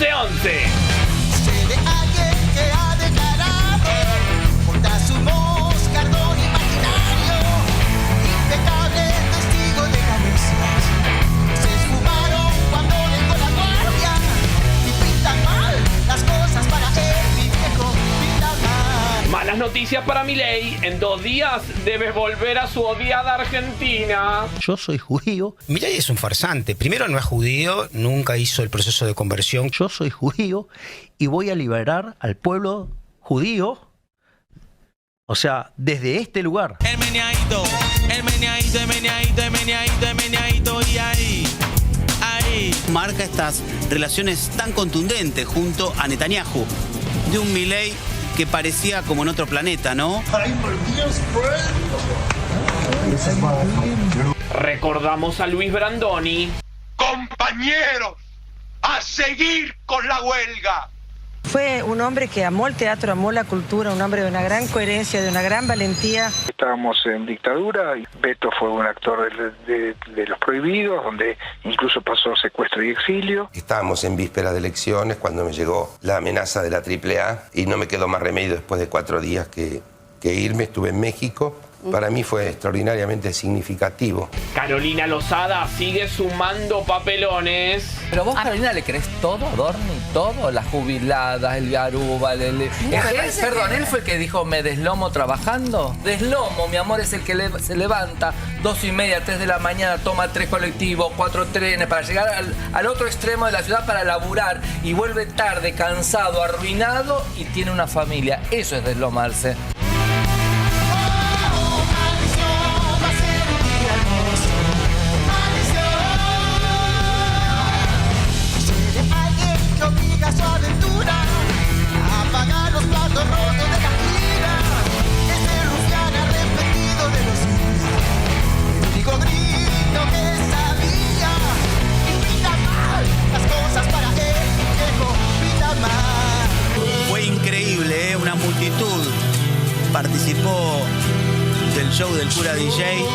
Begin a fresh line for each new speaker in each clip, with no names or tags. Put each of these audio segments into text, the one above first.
1111.
Sé de alguien que ha declarado contra su moscardón imaginario, impecable testigo de ganancias. Se esfumaron cuando llegó la guardia y pintan mal las cosas para él, mi viejo, pintan mal.
Malas noticias para Milei. En 2 días debe volver a su odiada Argentina.
Yo soy judío.
Milei es un farsante. Primero, no es judío, nunca hizo el proceso de conversión.
Yo soy judío y voy a liberar al pueblo judío, o sea, desde este lugar.
El meneadito, el meneadito, el meneadito, el meneadito, el meneadito, y ahí.
Marca estas relaciones tan contundentes junto a Netanyahu, de un Milei que parecía como en otro planeta, ¿no?
Recordamos a Luis Brandoni.
Compañeros, a seguir con la huelga.
Fue un hombre que amó el teatro, amó la cultura, un hombre de una gran coherencia, de una gran valentía.
Estábamos en dictadura y Beto fue un actor de Los Prohibidos, donde incluso pasó secuestro y exilio.
Estábamos en vísperas de elecciones cuando me llegó la amenaza de la AAA y no me quedó más remedio después de 4 días que irme. Estuve en México. Para mí fue extraordinariamente significativo.
Carolina Lozada sigue sumando papelones.
Pero vos, Carolina, ¿le crees todo, Dorni? ¿Todo? Las jubiladas, el Garuba, Perdón, ¿él fue el que dijo me deslomo trabajando? Deslomo, mi amor, es el que se levanta 2:30, 3 de la mañana, toma 3 colectivos, 4 trenes para llegar al otro extremo de la ciudad para laburar y vuelve tarde, cansado, arruinado y tiene una familia. Eso es deslomarse.
Su aventura a pagar los platos rotos de la gira. Ese rufián arrepentido de los días, el único grito que sabía. Y pinta mal las cosas para él, viejo, pinta mal.
Fue increíble, ¿eh? Una multitud participó del show del cura DJ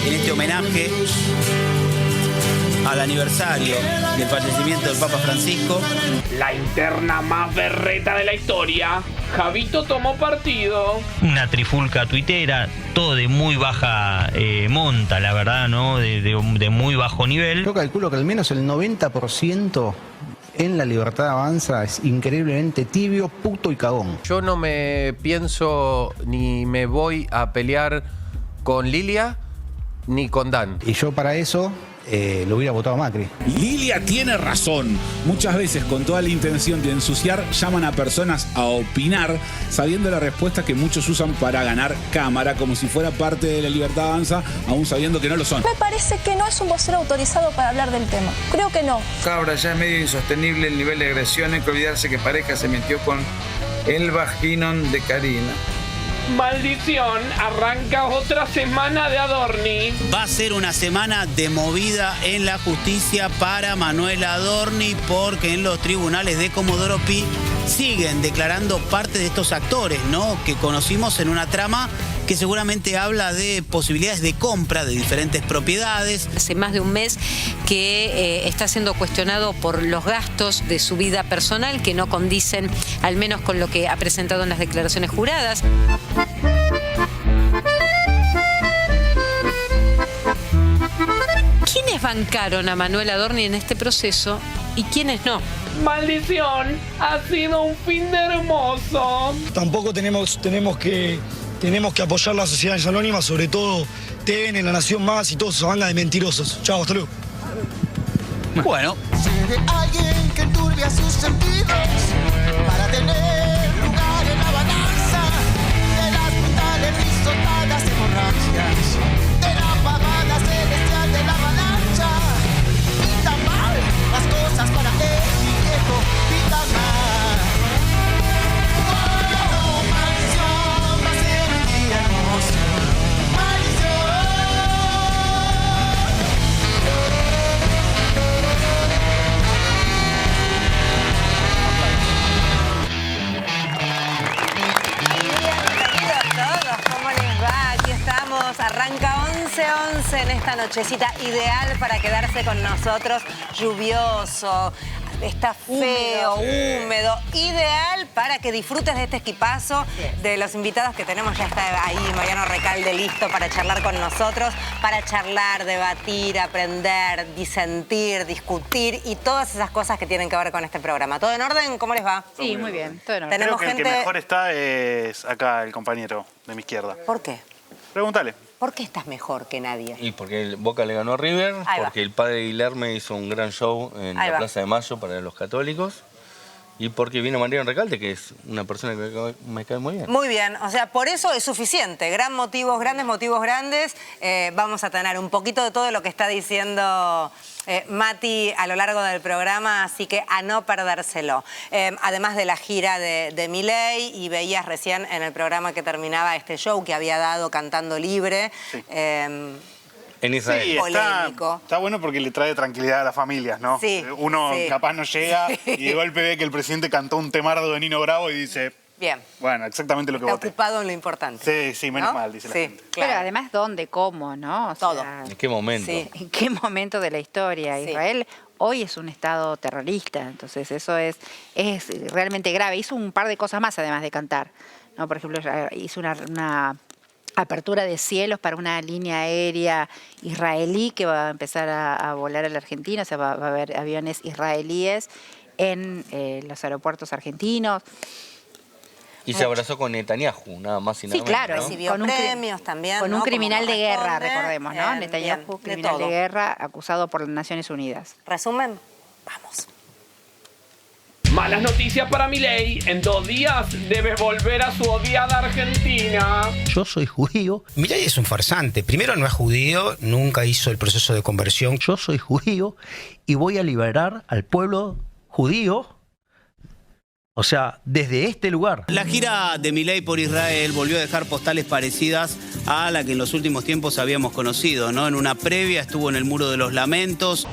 en este homenaje al aniversario del fallecimiento del Papa Francisco.
La interna más berreta de la historia. Javito tomó partido.
Una trifulca tuitera, todo de muy baja monta, la verdad, ¿no? De muy bajo nivel.
Yo calculo que al menos el 90% en La Libertad Avanza es increíblemente tibio, puto y cagón.
Yo no me pienso ni me voy a pelear con Lilia ni con Dan.
Y yo para eso lo hubiera votado a Macri.
Lilia tiene razón. Muchas veces, con toda la intención de ensuciar, llaman a personas a opinar, sabiendo la respuesta que muchos usan para ganar cámara, como si fuera parte de La Libertad Avanza, aún sabiendo que no lo son.
Me parece que no es un vocero autorizado para hablar del tema. Creo que no.
Cabra, ya es medio insostenible el nivel de agresión. Hay que olvidarse que Pareja se metió con el vaginon de Karina.
Maldición, arranca otra semana de Adorni.
Va a ser una semana de movida en la justicia para Manuel Adorni, porque en los tribunales de Comodoro Pi siguen declarando parte de estos actores, ¿no? Que conocimos en una trama que seguramente habla de posibilidades de compra de diferentes propiedades.
Hace más de un mes que está siendo cuestionado por los gastos de su vida personal que no condicen, al menos con lo que ha presentado en las declaraciones juradas. ¿Quiénes bancaron a Manuel Adorni en este proceso y quiénes no?
Maldición, ha sido un fin de hermoso.
Tampoco tenemos que apoyar las sociedades anónimas, sobre todo TN, La Nación Más y todos esos bandas de mentirosos. Chao, hasta luego.
Bueno.
Sé de alguien que enturbia sus sentidos para tener lugar en la balanza de las brutales risotadas hemorragias, de la pavada celestial de la avalancha. Pinta mal las cosas para él, mi viejo, pinta mal. Oh, maldición, va a ser un día hermoso.
Arranca 11:11 en esta nochecita ideal para quedarse con nosotros, lluvioso, está feo, húmedo, ideal para que disfrutes de este equipazo, de los invitados que tenemos. Ya está ahí Mariano Recalde listo para charlar con nosotros, para charlar, debatir, aprender, disentir, discutir y todas esas cosas que tienen que ver con este programa. ¿Todo en orden? ¿Cómo les va?
Sí, muy bien, todo en orden.
Tenemos
Creo que
gente...
el que mejor está es acá el compañero de mi izquierda.
¿Por qué?
Pregúntale.
¿Por qué estás mejor que nadie?
Y porque el Boca le ganó a River,
Ahí va.
porque el padre Guilherme hizo un gran show en
Ahí
la
va.
Plaza de Mayo para los católicos. Y porque vino Mariano Recalde, que es una persona que me cae muy bien.
Muy bien, o sea, por eso es suficiente. Grandes motivos grandes. Vamos a tener un poquito de todo lo que está diciendo Mati a lo largo del programa, así que a no perdérselo. Además de la gira de Milei, y veías recién en el programa que terminaba este show que había dado Cantando Libre.
Sí.
En Israel.
Sí, está bueno porque le trae tranquilidad a las familias, ¿no?
Sí,
Uno
sí.
capaz no llega y de golpe ve que el presidente cantó un temardo de Nino Bravo y dice,
Bien,
bueno, exactamente lo que
está
voté.
ocupado en lo importante.
Sí, menos
¿no?
mal, dice la
Sí,
gente.
Pero
claro.
además, ¿dónde, cómo, no? O
Todo.
sea,
¿En qué momento?
Sí.
¿en qué momento de la historia?
Sí.
Israel hoy es un estado terrorista, entonces eso es realmente grave. Hizo un par de cosas más además de cantar, ¿no? Por ejemplo, hizo una apertura de cielos para una línea aérea israelí que va a empezar a volar a la Argentina, o sea, va a haber aviones israelíes en los aeropuertos argentinos.
Y se abrazó con Netanyahu, nada más y nada
Sí,
menos,
claro,
¿no?
Recibió premios también,
con
¿no?
un
Como
criminal de guerra,
corresponde.
recordemos, ¿no? Netanyahu,
Bien, de
criminal de
todo.
guerra, acusado por las Naciones Unidas.
¿Resumen? Vamos.
Malas noticias para Milei. En 2 días debe volver a su odiada Argentina.
Yo soy judío.
Milei es un farsante. Primero no es judío, nunca hizo el proceso de conversión.
Yo soy judío y voy a liberar al pueblo judío. O sea, desde este lugar.
La gira de Milei por Israel volvió a dejar postales parecidas a la que en los últimos tiempos habíamos conocido, ¿no? En una previa estuvo en el Muro de los Lamentos.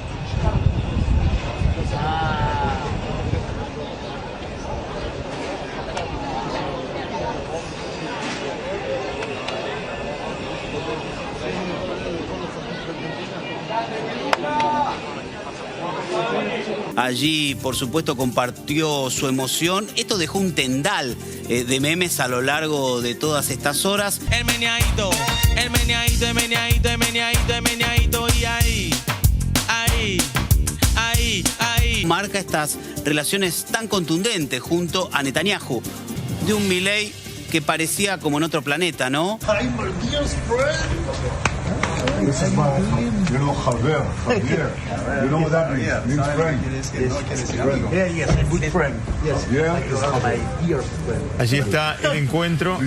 Allí, por supuesto, compartió su emoción. Esto dejó un tendal de memes a lo largo de todas estas horas.
El meneadito, el meneadito, el meneadito, el meneadito, el meneadito, y ahí.
Marca estas relaciones tan contundentes junto a Netanyahu, de un Milei que parecía como en otro planeta, ¿no?
This is my, you know, Javier. You know what that means? Means friend.
Yeah, yes, a good friend. Yes,
Yeah.
my dear friend.
Allí está el encuentro.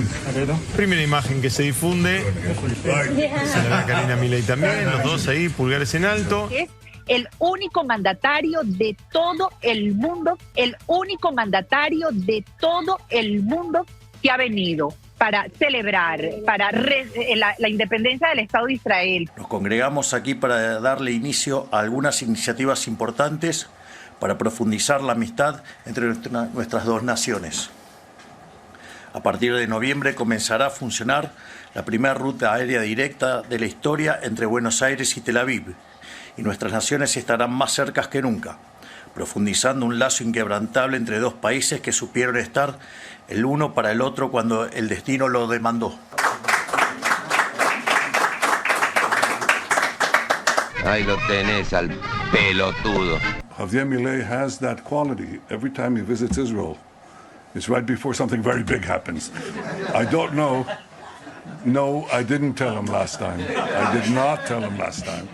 Primera imagen que se difunde. Se la ve Karina Milei también, los dos ahí, pulgares en alto.
Es el único mandatario de todo el mundo, el único mandatario de todo el mundo que ha venido para celebrar la independencia del Estado de Israel.
Nos congregamos aquí para darle inicio a algunas iniciativas importantes para profundizar la amistad entre nuestras dos naciones. A partir de noviembre comenzará a funcionar la primera ruta aérea directa de la historia entre Buenos Aires y Tel Aviv, y nuestras naciones estarán más cercas que nunca, profundizando un lazo inquebrantable entre dos países que supieron estar el uno para el otro cuando el destino lo demandó.
Ahí lo tenés al pelotudo.
Javier Milei has that quality. Every time he visits Israel, it's right before something very big happens. I don't know. No, I didn't tell him last time. I did not tell him last time.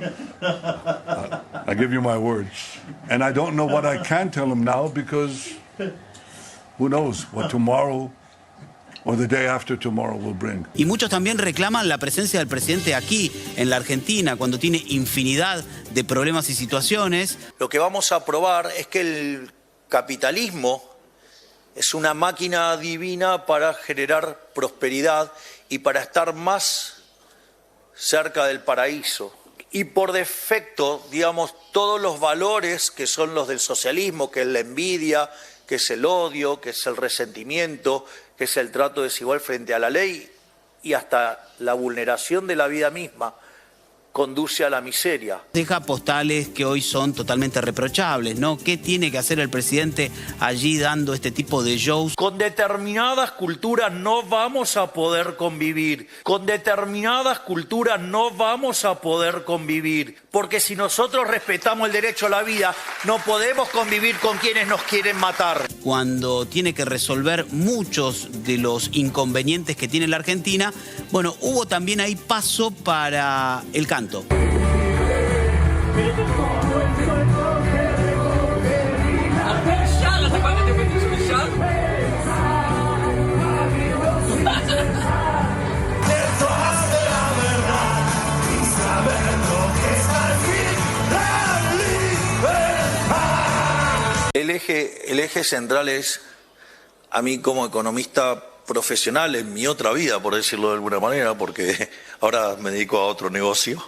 I give you my word. And I don't know what I can tell him now because who knows what tomorrow or the day after tomorrow will bring.
Y muchos también reclaman la presencia del presidente aquí, en la Argentina, cuando tiene infinidad de problemas y situaciones.
Lo que vamos a probar es que el capitalismo es una máquina divina para generar prosperidad y para estar más cerca del paraíso. Y por defecto, digamos, todos los valores que son los del socialismo, que es la envidia, que es el odio, que es el resentimiento, que es el trato desigual frente a la ley y hasta la vulneración de la vida misma, conduce a la miseria.
Deja postales que hoy son totalmente reprochables, ¿no? ¿Qué tiene que hacer el presidente allí dando este tipo de shows?
Con determinadas culturas no vamos a poder convivir. Con determinadas culturas no vamos a poder convivir. Porque si nosotros respetamos el derecho a la vida, no podemos convivir con quienes nos quieren matar.
Cuando tiene que resolver muchos de los inconvenientes que tiene la Argentina, bueno, hubo también ahí paso para el canto.
El eje central es, a mí como economista profesional, en mi otra vida, por decirlo de alguna manera, porque ahora me dedico a otro negocio.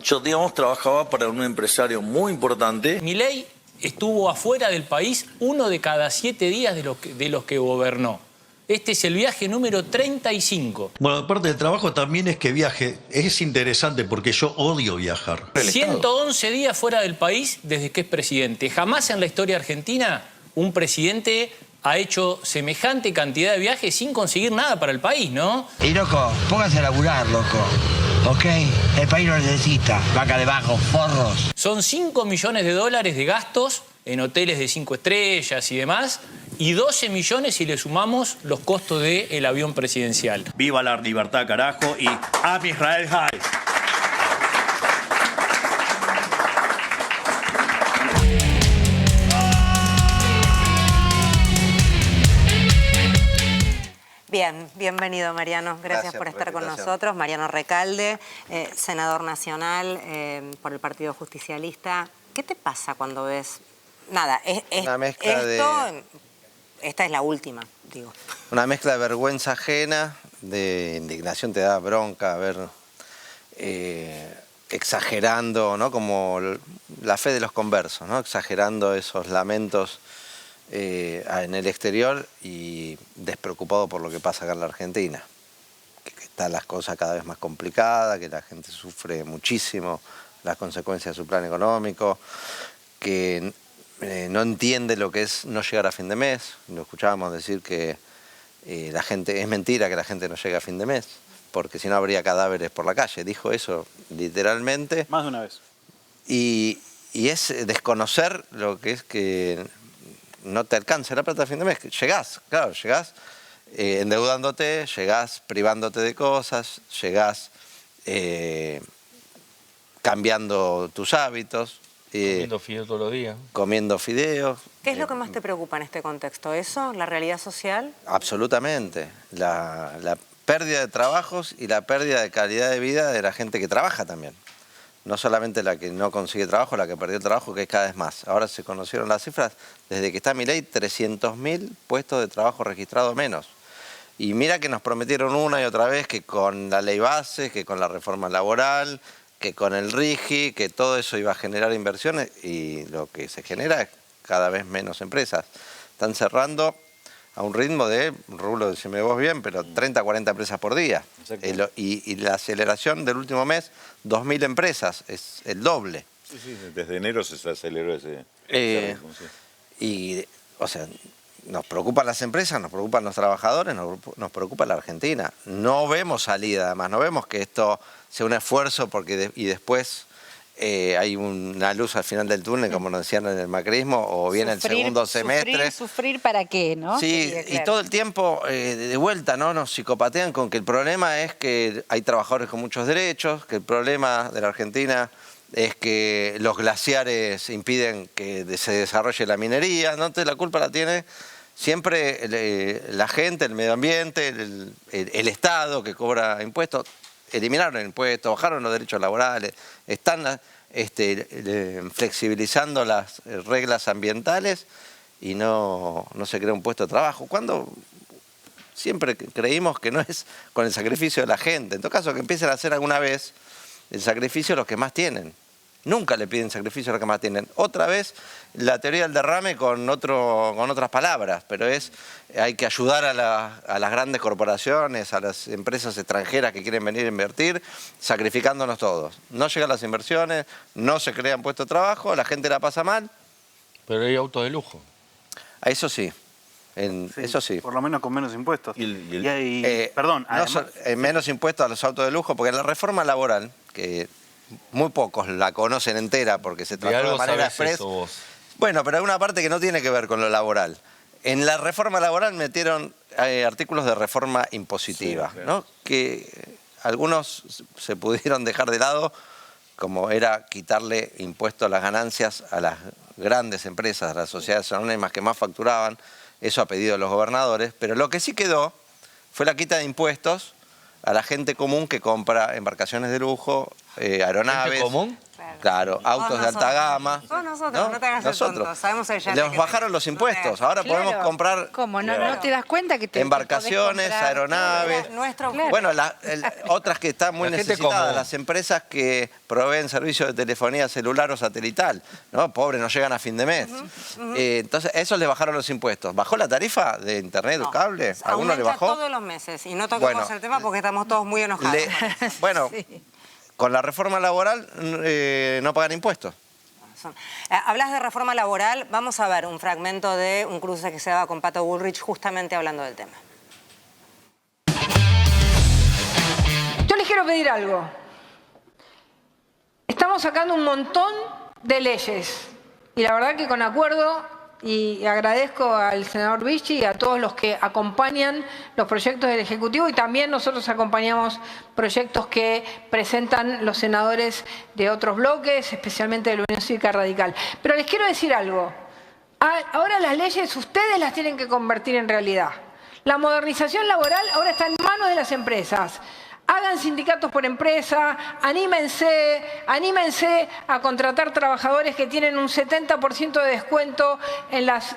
Yo, digamos, trabajaba para un empresario muy importante.
Milei estuvo afuera del país 1 de cada 7 días de los que gobernó. Este es el viaje número 35.
Bueno, aparte del trabajo también es que viaje. Es interesante porque yo odio viajar.
111 días fuera del país desde que es presidente. Jamás en la historia argentina un presidente ha hecho semejante cantidad de viajes sin conseguir nada para el país, ¿no?
Y loco, póngase a laburar, loco. ¿Ok? El país lo necesita. Vaca debajo, forros.
Son 5 millones de dólares de gastos en hoteles de 5 estrellas y demás, y 12 millones si le sumamos los costos del avión presidencial.
Viva la libertad, carajo, y Am Israel High.
Bien, bienvenido Mariano, gracias por estar con nosotros. Mariano Recalde, senador nacional por el Partido Justicialista. ¿Qué te pasa cuando ves? Nada,
una mezcla
esta es la última, digo.
Una mezcla de vergüenza ajena, de indignación, te da bronca ver exagerando, ¿no? Como la fe de los conversos, ¿no? Exagerando esos lamentos en el exterior y despreocupado por lo que pasa acá en la Argentina. Que están las cosas cada vez más complicadas, que la gente sufre muchísimo las consecuencias de su plan económico, que no entiende lo que es no llegar a fin de mes. Lo escuchábamos decir que la gente, es mentira que la gente no llegue a fin de mes, porque si no habría cadáveres por la calle. Dijo eso literalmente.
Más de una vez.
Y es desconocer lo que es que no te alcanza la plata a fin de mes. Llegás, claro, llegás endeudándote, llegás privándote de cosas, llegás cambiando tus hábitos.
Comiendo fideos todos los días.
Comiendo fideos.
¿Qué es lo que más te preocupa en este contexto? ¿Eso? ¿La realidad social?
Absolutamente. La pérdida de trabajos y la pérdida de calidad de vida de la gente que trabaja también. No solamente la que no consigue trabajo, la que perdió el trabajo, que es cada vez más. Ahora se conocieron las cifras. Desde que está Milei, 300.000 puestos de trabajo registrados menos. Y mira que nos prometieron una y otra vez que con la ley base, que con la reforma laboral, que con el RIGI, que todo eso iba a generar inversiones, y lo que se genera es cada vez menos empresas. Están cerrando a un ritmo de, Rulo, decime vos bien, pero 30, 40 empresas por día. Y la aceleración del último mes, 2.000 empresas, es el doble.
Sí, sí, desde enero se aceleró ese ritmo, sí.
Y, o sea, nos preocupan las empresas, nos preocupan los trabajadores, nos preocupa la Argentina. No vemos salida, además, no vemos que esto sea un esfuerzo porque y después hay una luz al final del túnel, como nos decían en el macrismo, o viene el segundo semestre.
Sufrir para qué, ¿no?
Sí, y todo el tiempo de vuelta, ¿no? Nos psicopatean con que el problema es que hay trabajadores con muchos derechos, que el problema de la Argentina es que los glaciares impiden que se desarrolle la minería, ¿no? Entonces la culpa la tiene siempre la gente, el medio ambiente, el Estado que cobra impuestos. Eliminaron impuestos, bajaron los derechos laborales, están flexibilizando las reglas ambientales y no se crea un puesto de trabajo. Cuando siempre creímos que no es con el sacrificio de la gente. En todo caso, que empiecen a hacer alguna vez el sacrificio los que más tienen. Nunca le piden sacrificio a los que más tienen. Otra vez, la teoría del derrame con otras palabras, pero hay que ayudar a las grandes corporaciones, a las empresas extranjeras que quieren venir a invertir, sacrificándonos todos. No llegan las inversiones, no se crean puestos de trabajo, la gente la pasa mal.
Pero hay autos de lujo.
A eso sí. Eso sí.
Por lo menos con menos impuestos.
Perdón, menos impuestos a los autos de lujo, porque la reforma laboral, que muy pocos la conocen entera porque se trató de manera express. Bueno, pero hay una parte que no tiene que ver con lo laboral. En la reforma laboral metieron artículos de reforma impositiva, sí, ¿no? Que algunos se pudieron dejar de lado, como era quitarle impuestos a las ganancias a las grandes empresas, a las sociedades anónimas que más facturaban. Eso a pedido de los gobernadores. Pero lo que sí quedó fue la quita de impuestos a la gente común que compra embarcaciones de lujo, aeronaves.
¿Gente común?
Claro, autos de alta gama.
Todos nosotros, no te hagas el tonto. Sabemos el
Les bajaron los impuestos. Ahora podemos comprar
¿Cómo? ¿No te das cuenta que te
embarcaciones, aeronaves? Bueno, otras que están muy necesitadas, las empresas que proveen servicios de telefonía celular o satelital, ¿no? Pobres, no llegan a fin de mes. Entonces, eso les bajaron los impuestos. ¿Bajó la tarifa de internet o cable? ¿Alguno le bajó?
Todos los meses. Y no toquemos el tema porque estamos todos muy enojados.
Bueno, con la reforma laboral no pagan impuestos.
Hablas de reforma laboral, vamos a ver un fragmento de un cruce que se daba con Pato Bullrich justamente hablando del tema.
Yo les quiero pedir algo. Estamos sacando un montón de leyes y la verdad que con acuerdo, y agradezco al senador Vichy y a todos los que acompañan los proyectos del Ejecutivo, y también nosotros acompañamos proyectos que presentan los senadores de otros bloques, especialmente de la Unión Cívica Radical. Pero les quiero decir algo. Ahora las leyes ustedes las tienen que convertir en realidad. La modernización laboral ahora está en manos de las empresas. Hagan sindicatos por empresa, anímense a contratar trabajadores que tienen un 70% de descuento en las...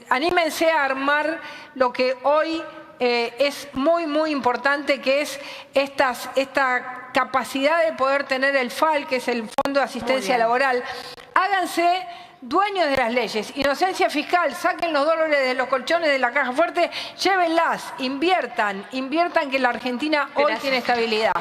anímense a armar lo que hoy es muy, muy importante, que es esta capacidad de poder tener el FAL, que es el Fondo de Asistencia Laboral. Háganse dueños de las leyes. Inocencia fiscal, saquen los dólares de los colchones de la caja fuerte, llévenlas, inviertan que la Argentina hoy tiene estabilidad.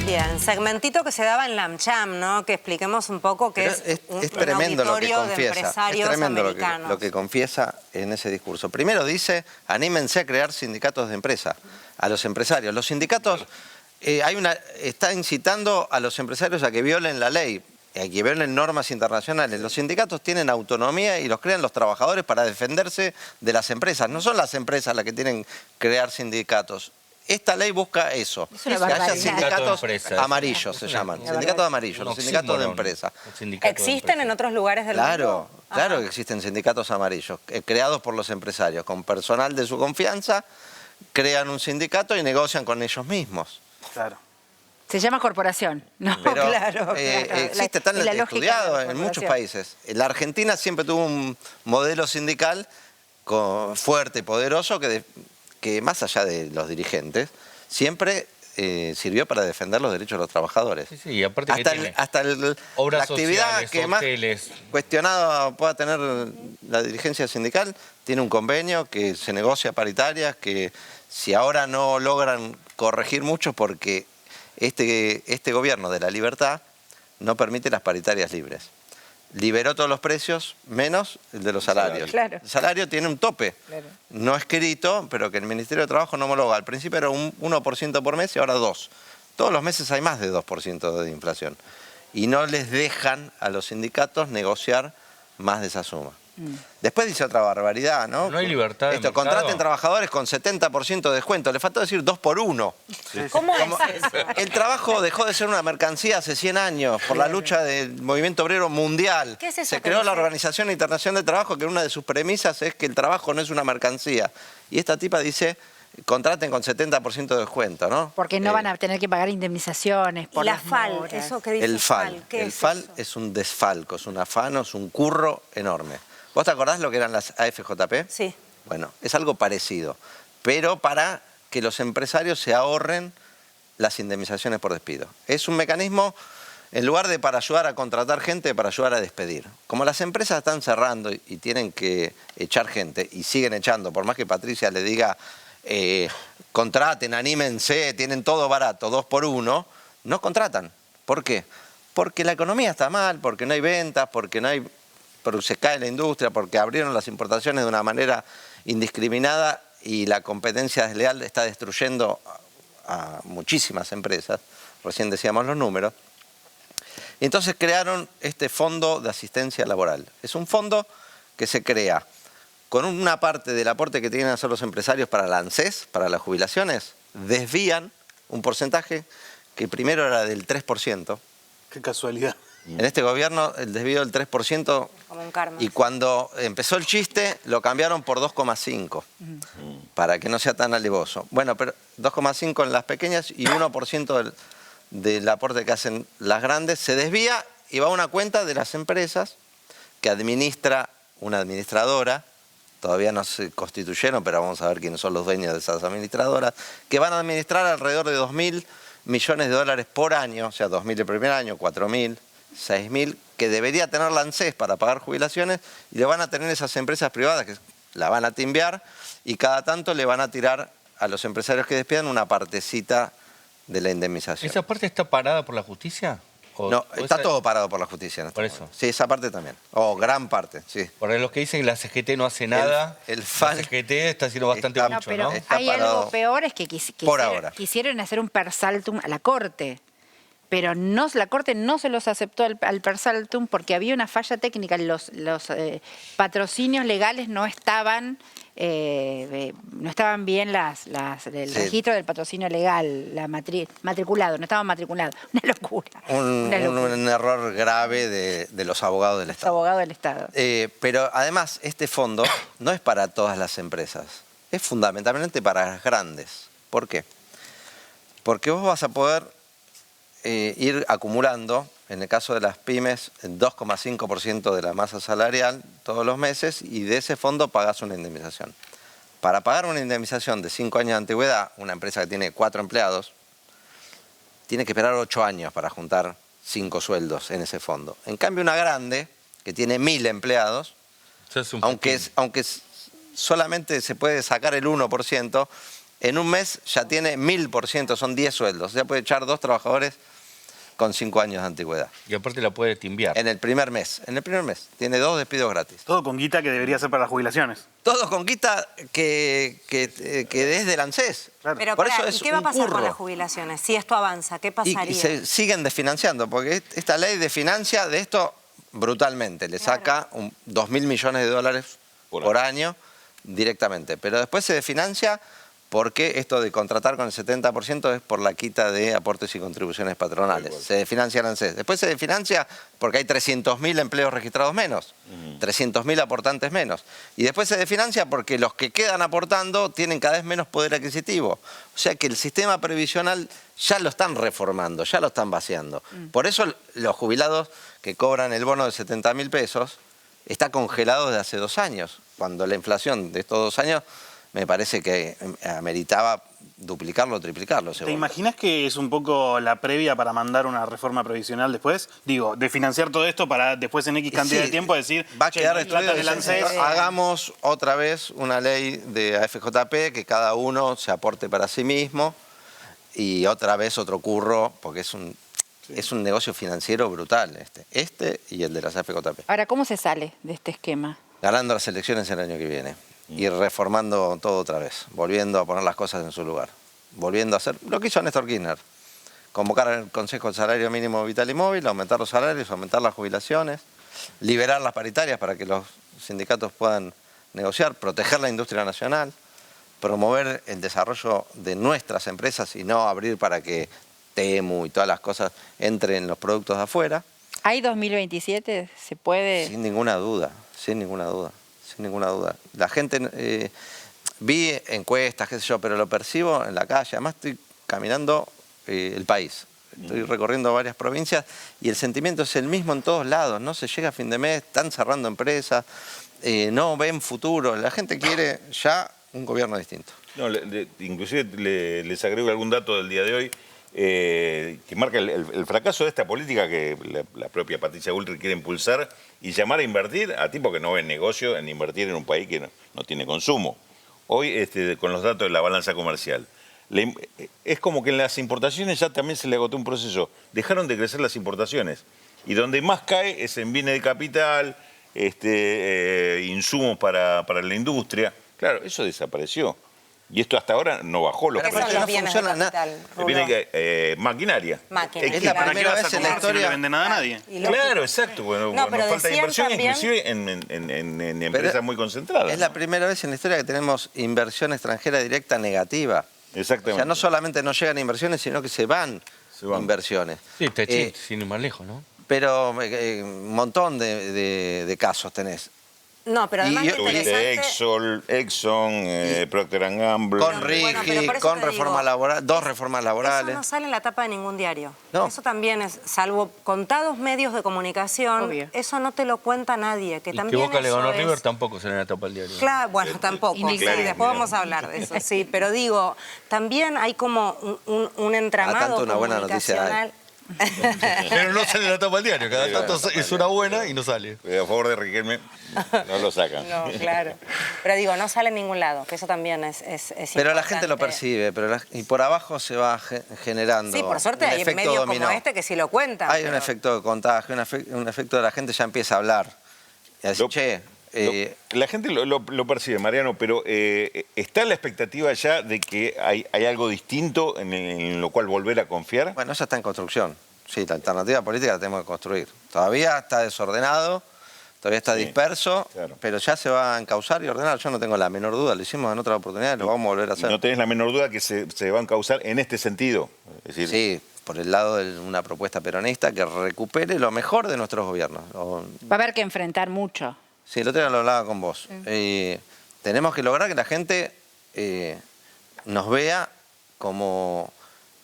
Bien, segmentito que se daba en la AmCham, ¿no? Que expliquemos un poco qué es
tremendo
un auditorio
lo que confiesa,
de empresarios americanos.
Lo que confiesa en ese discurso. Primero dice, anímense a crear sindicatos de empresa, a los empresarios. Los sindicatos, está incitando a los empresarios a que violen la ley, a que violen normas internacionales. Los sindicatos tienen autonomía y los crean los trabajadores para defenderse de las empresas. No son las empresas las que tienen que crear sindicatos. Esta ley busca eso, que haya sindicatos amarillos, se llaman. Sindicatos amarillos, los sindicatos de empresa.
¿Existen en otros lugares del mundo?
Claro que existen sindicatos amarillos, creados por los empresarios, con personal de su confianza, crean un sindicato y negocian con ellos mismos.
Claro.
Se llama corporación, ¿no?
Pero existe, está estudiado en muchos países. La Argentina siempre tuvo un modelo sindical fuerte y poderoso que más allá de los dirigentes, siempre sirvió para defender los derechos de los trabajadores.
Sí, y aparte
hasta la actividad sociales, que
hoteles.
Más cuestionada pueda tener la dirigencia sindical, tiene un convenio que se negocia paritarias, que si ahora no logran corregir mucho porque este gobierno de la libertad no permite las paritarias libres. Liberó todos los precios, menos el de los salarios.
Claro.
El salario tiene un tope, no escrito, pero que el Ministerio de Trabajo no homologa. Al principio era un 1% por mes y ahora 2%. Todos los meses hay más de 2% de inflación. Y no les dejan a los sindicatos negociar más de esa suma. Después dice otra barbaridad, ¿no?
No hay libertad de mercado.
Contraten trabajadores con 70% de descuento. Le faltó decir 2 por 1.
¿Cómo es eso?
El trabajo dejó de ser una mercancía hace 100 años por la lucha del movimiento obrero mundial.
¿Qué es eso?
Se creó la Organización Internacional de Trabajo, que una de sus premisas es que el trabajo no es una mercancía. Y esta tipa dice, contraten con 70% de descuento, ¿no?
Porque no van a tener que pagar indemnizaciones por
la FAL, eso que dice
el FAL.
¿Qué
el
es
FAL
eso?
es un desfalco, es un afano, es un curro enorme. ¿Vos te acordás lo que eran las AFJP?
Sí.
Bueno, es algo parecido, pero para que los empresarios se ahorren las indemnizaciones por despido. Es un mecanismo, en lugar de para ayudar a contratar gente, para ayudar a despedir. Como las empresas están cerrando y tienen que echar gente, y siguen echando, por más que Patricia le diga, contraten, anímense, tienen todo barato, 2 por 1, no contratan. ¿Por qué? Porque la economía está mal, porque no hay ventas, porque se cae la industria, porque abrieron las importaciones de una manera indiscriminada y la competencia desleal está destruyendo a muchísimas empresas. Recién decíamos los números. Y entonces crearon este fondo de asistencia laboral. Es un fondo que se crea con una parte del aporte que tienen que hacer los empresarios para la ANSES, para las jubilaciones, desvían un porcentaje que primero era del 3%.
Qué casualidad.
En este gobierno el desvío del 3%,
Como un karma.
y cuando empezó el chiste lo cambiaron por 2,5, para que no sea tan alevoso. Bueno, pero 2,5 en las pequeñas y 1% del aporte que hacen las grandes se desvía y va a una cuenta de las empresas que administra una administradora. Todavía no se constituyeron, pero vamos a ver quiénes son los dueños de esas administradoras, que van a administrar alrededor de 2.000 millones de dólares por año, o sea, 2.000 el primer año, 4.000, 6.000, que debería tener la ANSES para pagar jubilaciones, y le van a tener esas empresas privadas que la van a timbiar y cada tanto le van a tirar a los empresarios que despidan una partecita de la indemnización.
¿Esa parte está parada por la justicia?
No, está todo parado por la justicia.
Por eso.
Sí, esa parte también. O gran parte, sí.
Por los que dicen que la CGT no hace nada,
el FAL
la CGT está haciendo bastante
No,
mucho,
pero
¿no?
hay algo peor, es que
por ahora.
quisieron hacer un persaltum a la Corte, pero no, la Corte no se los aceptó al persaltum porque había una falla técnica. Los patrocinios legales no estaban bien el registro del patrocinio legal, matriculado, no estaban matriculados. Una locura.
Un error grave de los abogados del Estado.
Abogado del Estado.
Pero además, este fondo no es para todas las empresas, es fundamentalmente para las grandes. ¿Por qué? Porque vos vas a poder ir acumulando, en el caso de las pymes, el 2,5% de la masa salarial todos los meses, y de ese fondo pagás una indemnización. Para pagar una indemnización de 5 años de antigüedad, una empresa que tiene 4 empleados, tiene que esperar 8 años para juntar 5 sueldos en ese fondo. En cambio, una grande, que tiene 1.000 empleados, aunque solamente se puede sacar el 1%, en un mes ya tiene 1.000%, son 10 sueldos. O sea, puede echar 2 trabajadores con 5 años de antigüedad.
Y aparte la puede timbiar.
En el primer mes. Tiene 2 despidos gratis.
Todo con guita que debería ser para las jubilaciones.
Todo con guita que es del ANSES.
Pero
Por
pará,
eso
¿y
es
qué va a
un
pasar
curro.
con las jubilaciones? Si esto avanza, ¿qué pasaría?
Y se siguen desfinanciando, porque esta ley desfinancia de esto brutalmente. Le saca 2.000 millones de dólares por año directamente. Pero después se desfinancia porque esto de contratar con el 70% es por la quita de aportes y contribuciones patronales. Se desfinancia el ANSES. Después se desfinancia porque hay 300.000 empleos registrados menos, 300.000 aportantes menos. Y después se desfinancia porque los que quedan aportando tienen cada vez menos poder adquisitivo. O sea que el sistema previsional ya lo están reformando, ya lo están vaciando. Por eso los jubilados que cobran el bono de 70.000 pesos está congelado desde hace 2 años, cuando la inflación de estos 2 años me parece que ameritaba duplicarlo o triplicarlo.
¿Te imaginas que es un poco la previa para mandar una reforma previsional después? Digo, de financiar todo esto para después en X cantidad de tiempo decir,
va a quedar
plata del ANSES.
Hagamos otra vez una ley de AFJP que cada uno se aporte para sí mismo, y otra vez otro curro, porque es un negocio financiero brutal este y el de las AFJP.
Ahora, ¿cómo se sale de este esquema?
Ganando las elecciones el año que viene. Y reformando todo otra vez, volviendo a poner las cosas en su lugar, volviendo a hacer lo que hizo Néstor Kirchner, convocar al Consejo de Salario Mínimo Vital y Móvil, aumentar los salarios, aumentar las jubilaciones, liberar las paritarias para que los sindicatos puedan negociar, proteger la industria nacional, promover el desarrollo de nuestras empresas y no abrir para que Temu y todas las cosas entren en los productos de afuera.
¿Hay 2027? ¿Se puede?
Sin ninguna duda, sin ninguna duda. Sin ninguna duda. La gente, vi encuestas, qué sé yo, pero lo percibo en la calle. Además estoy caminando el país. Estoy recorriendo varias provincias y el sentimiento es el mismo en todos lados. No se llega a fin de mes, están cerrando empresas, no ven futuro. La gente quiere ya un gobierno distinto.
No, inclusive les agrego algún dato del día de hoy. que marca el fracaso de esta política que la propia Patricia Bullrich quiere impulsar y llamar a invertir a tipos que no ven negocio en invertir en un país que no tiene consumo. Hoy, con los datos de la balanza comercial, es como que en las importaciones ya también se le agotó un proceso. Dejaron de crecer las importaciones. Y donde más cae es en bienes de capital, insumos para la industria. Claro, eso desapareció. Y esto hasta ahora no bajó los precios.
¿Qué son los bienes de capital, Rulo?
Maquinaria.
Es
la primera vez en la historia.
No le vende nada a nadie.
Claro, exacto. Bueno,
No,
nos
pero
falta
decían
inversión,
también-
inclusive en empresas muy concentradas.
Es la primera vez en la historia que tenemos inversión extranjera directa negativa.
Exactamente.
O sea, no solamente no llegan inversiones, sino que se van inversiones.
Sí, Techint, sin ir más lejos, ¿no?
Pero un montón de casos tenés.
No, pero además lo
tuviste
interesante...
Exxon, Procter & Gamble.
Con Rigi, con reforma laboral, 2 reformas laborales.
Eso no sale en la tapa de ningún diario.
No.
Eso también es, salvo contados medios de comunicación,
Obvio.
eso no te lo cuenta nadie. Que
Y que
también
Boca le
eso
ganó a
es-
River tampoco se le en la tapa del diario.
Claro, bueno, tampoco.
Y ni
Sí,
claro.
después vamos a hablar de eso, sí. Pero digo, también hay como un entramado
tanto una buena noticia
comunicacional.
Pero no sale en la tapa del diario. Cada tanto es una buena y no sale.
A favor de Riquelme, no lo sacan.
No, claro. Pero digo, no sale en ningún lado, que eso también es
Pero la gente lo
importante.
percibe, y por abajo se va generando.
Sí, por suerte
un
hay
efecto
medios
dominó.
como este que sí lo cuentan.
Hay un
pero-
efecto de contagio, un efecto de la gente ya empieza a hablar. Y así,
La gente lo percibe, Mariano, pero ¿está la expectativa ya de que hay algo distinto en lo cual volver a confiar?
Bueno, eso está en construcción. Sí, la alternativa política la tenemos que construir. Todavía está desordenado, todavía está disperso, pero ya se va a encauzar y ordenar. Yo no tengo la menor duda, lo hicimos en otras oportunidades, lo vamos a volver a hacer.
¿No tenés la menor duda que se va a encauzar en este sentido? Es decir,
Sí, por el lado de una propuesta peronista que recupere lo mejor de nuestros gobiernos.
Va a haber que enfrentar mucho.
Sí, el otro día lo hablaba con vos. Tenemos que lograr que la gente nos vea como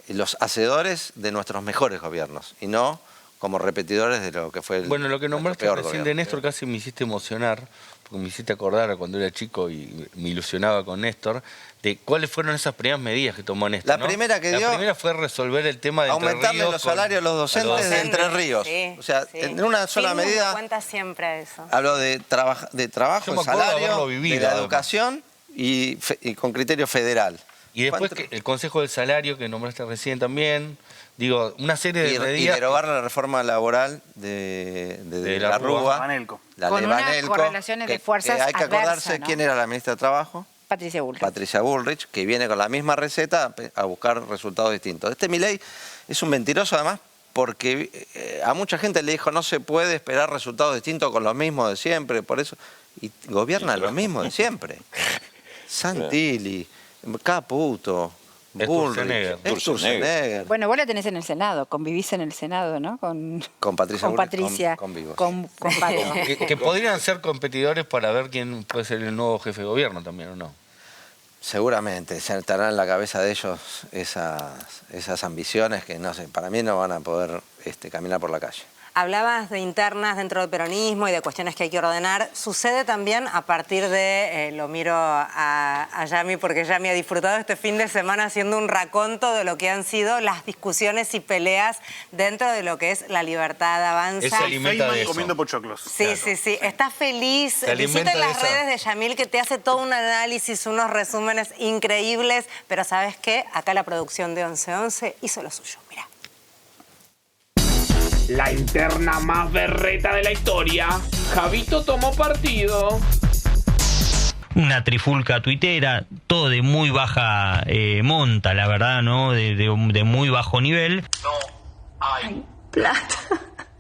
los hacedores de nuestros mejores gobiernos y no como repetidores de lo que fue el
Bueno, lo que nombraste
peor
recién
gobierno.
de Néstor casi me hiciste emocionar, porque me hiciste acordar a cuando era chico y me ilusionaba con Néstor, de cuáles fueron esas primeras medidas que tomó Néstor.
La
¿no?
primera que dio-
La primera fue resolver el tema de Entre
Aumentarle
Ríos
los
con-
salarios a los docentes de Entre Ríos.
Sí,
O sea,
sí.
en una sola
Film
medida
me cuenta siempre eso.
hablo de trabajo,
Yo me
de
acuerdo de
salario,
haberlo vivido,
de la
además.
educación y con criterio federal.
Y después que el Consejo del Salario, que nombraste recién también, digo, una serie de
Y
medidas...
derogar la reforma laboral de la Rúa.
Banelco.
La
Con
de
unas
Banelco,
correlaciones de fuerzas
que hay que
adversas,
acordarse
¿no?
quién era la ministra de Trabajo,
Patricia Bullrich.
Patricia Bullrich, que viene con la misma receta a buscar resultados distintos. Este Milei es un mentiroso además porque a mucha gente le dijo no se puede esperar resultados distintos con los mismos de siempre, por eso, y gobierna lo mismo de siempre. Santilli, Caputo, Bullrich, Sturzenegger.
Bueno, vos la tenés en el Senado, convivís en el Senado, ¿no? Con
Patricia
con
Bullrich,
Patricia,
con vivos.
con Pato.
que podrían ser competidores para ver quién puede ser el nuevo jefe de gobierno también, ¿o no?
Seguramente se estarán en la cabeza de ellos esas ambiciones que no sé, para mí no van a poder caminar por la calle.
Hablabas de internas dentro del peronismo y de cuestiones que hay que ordenar. Sucede también a partir de, lo miro a Yami porque Yami ha disfrutado este fin de semana haciendo un raconto de lo que han sido las discusiones y peleas dentro de lo que es la Libertad Avanza.
Él se alimenta de eso.
Comiendo pochoclos.
Sí, sí, sí. Está feliz.
Se alimenta
Visiten las
de esa.
redes de Yamil que te hace todo un análisis, unos resúmenes increíbles. Pero ¿sabes qué? Acá la producción de 11-11 hizo lo suyo. Mira.
La interna más berreta de la historia. Javito tomó partido.
Una trifulca tuitera, todo de muy baja monta, la verdad, ¿no? De muy bajo nivel.
Hay plata.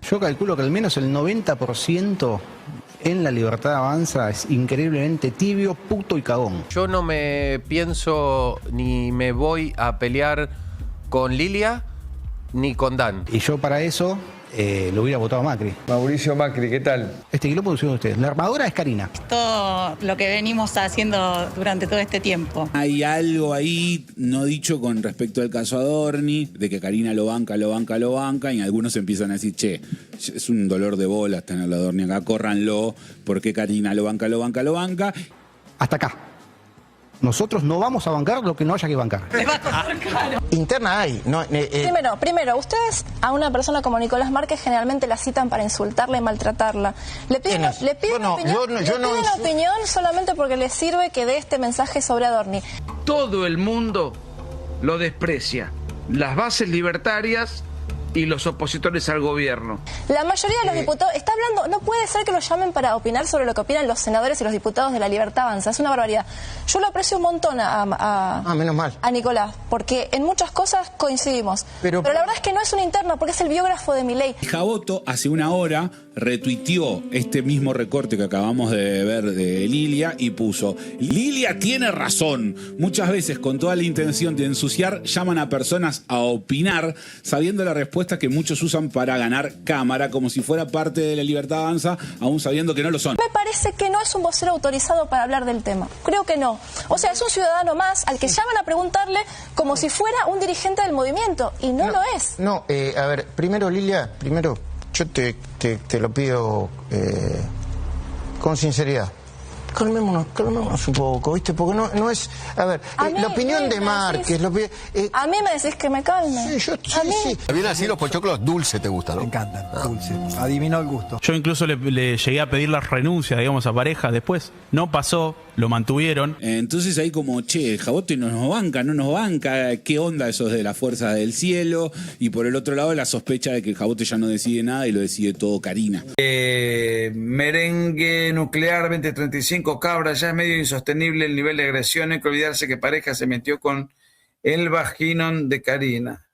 Yo calculo que al menos el 90% en la Libertad Avanza es increíblemente tibio, puto y cagón.
Yo no me pienso ni me voy a pelear con Lilia ni con Dan.
Y yo para eso lo hubiera votado a Macri.
Mauricio Macri, ¿qué tal?
Este quilombo lo pusieron ustedes. La armadora es Karina.
Todo lo que venimos haciendo durante todo este tiempo.
Hay algo ahí no dicho con respecto al caso Adorni, de que Karina lo banca, y algunos empiezan a decir, che, es un dolor de bolas tener a Adorni acá, córranlo, ¿por qué Karina lo banca?
Hasta acá. Nosotros no vamos a bancar lo que no haya que bancar.
Interna hay. No,
Primero, ustedes a una persona como Nicolás Márquez generalmente la citan para insultarla y maltratarla. Le piden opinión solamente porque les sirve que dé este mensaje sobre Adorni.
Todo el mundo lo desprecia. Las bases libertarias y los opositores al gobierno.
La mayoría de los diputados está hablando, no puede ser que lo llamen para opinar sobre lo que opinan los senadores y los diputados de La Libertad Avanza, es una barbaridad. Yo lo aprecio un montón
menos mal.
a Nicolás, porque en muchas cosas coincidimos. Pero la verdad es que no es una interna, porque es el biógrafo de Milei.
Jaboto hace una hora retuiteó este mismo recorte que acabamos de ver de Lilia y puso: Lilia tiene razón. Muchas veces con toda la intención de ensuciar llaman a personas a opinar sabiendo la respuesta que muchos usan para ganar cámara, como si fuera parte de La Libertad Avanza, aún sabiendo que no lo son.
Me parece que no es un vocero autorizado para hablar del tema. Creo que no. O sea, es un ciudadano más al que llaman a preguntarle como si fuera un dirigente del movimiento, y no lo es.
No, a ver, primero Lilia, yo te lo pido con sinceridad. Calmémonos un poco, ¿viste? Porque no es... A ver, la opinión de Márquez...
a mí me decís que me calme.
Sí.
Bien así los pochoclos dulces te gustan, ¿no?
Me encantan, dulces. Adivino el gusto.
Yo incluso le llegué a pedir la renuncia, digamos, a Pareja después. No pasó, lo mantuvieron.
Entonces ahí como, che, Jaboto no nos banca, ¿qué onda esos de la Fuerza del Cielo? Y por el otro lado la sospecha de que Jaboto ya no decide nada y lo decide todo Karina.
Merengue nuclear 2035, cabra, ya es medio insostenible el nivel de agresión. Hay que olvidarse que Pareja se metió con el vaginón de Karina.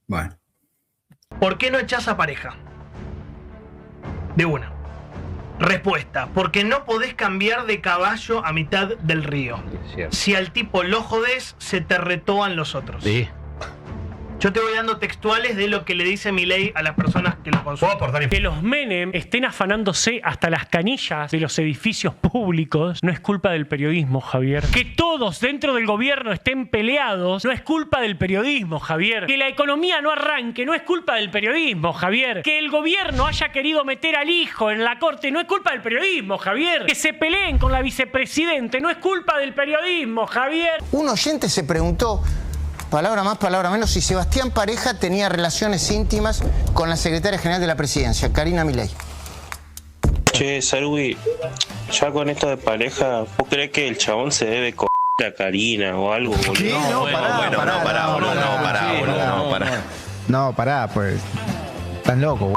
Bueno.
¿Por qué no echás a Pareja? De una. Respuesta: porque no podés cambiar de caballo a mitad del río. Si al tipo lo jodés, se te retoan los otros.
Sí.
Yo te voy dando textuales de lo que le dice Milei a las personas que lo consultan.
Que los Menem estén afanándose hasta las canillas de los edificios públicos no es culpa del periodismo, Javier. Que todos dentro del gobierno estén peleados no es culpa del periodismo, Javier. Que la economía no arranque no es culpa del periodismo, Javier. Que el gobierno haya querido meter al hijo en la corte no es culpa del periodismo, Javier. Que se peleen con la vicepresidente no es culpa del periodismo, Javier.
Un oyente se preguntó, palabra más, palabra menos, si Sebastián Pareja tenía relaciones íntimas con la secretaria general de la presidencia, Karina Milei.
Che, Sarugui, ya con esto de Pareja, ¿vos crees que el chabón se debe a Karina o algo?
¿Qué? No, pará, pues. Estás loco,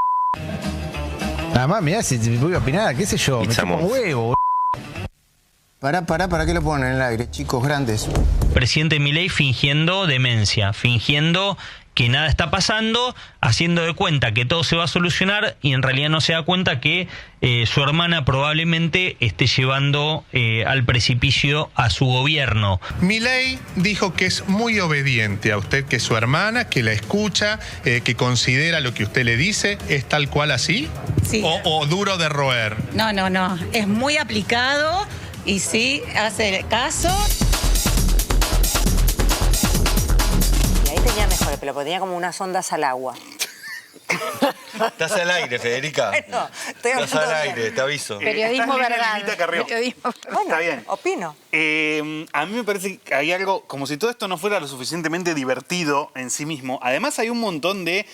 Además, mirá, si voy a opinar, qué sé yo, me chupo un huevo,
¿Para qué lo ponen en el aire, chicos grandes?
Presidente Milei fingiendo demencia, fingiendo que nada está pasando, haciendo de cuenta que todo se va a solucionar y en realidad no se da cuenta que su hermana probablemente esté llevando al precipicio a su gobierno.
Milei dijo que es muy obediente a usted, que es su hermana, que la escucha, que considera lo que usted le dice. ¿Es tal cual así?
Sí.
¿O duro de roer?
No. Es muy aplicado y sí, hace caso.
Y ahí tenía mejor el pelo, porque tenía como unas ondas al agua.
Estás al aire, Federica.
Bueno,
Estás al aire, te aviso.
Periodismo verdad.
Está bien.
Opino.
A mí me parece que hay algo, como si todo esto no fuera lo suficientemente divertido en sí mismo. Además hay un montón de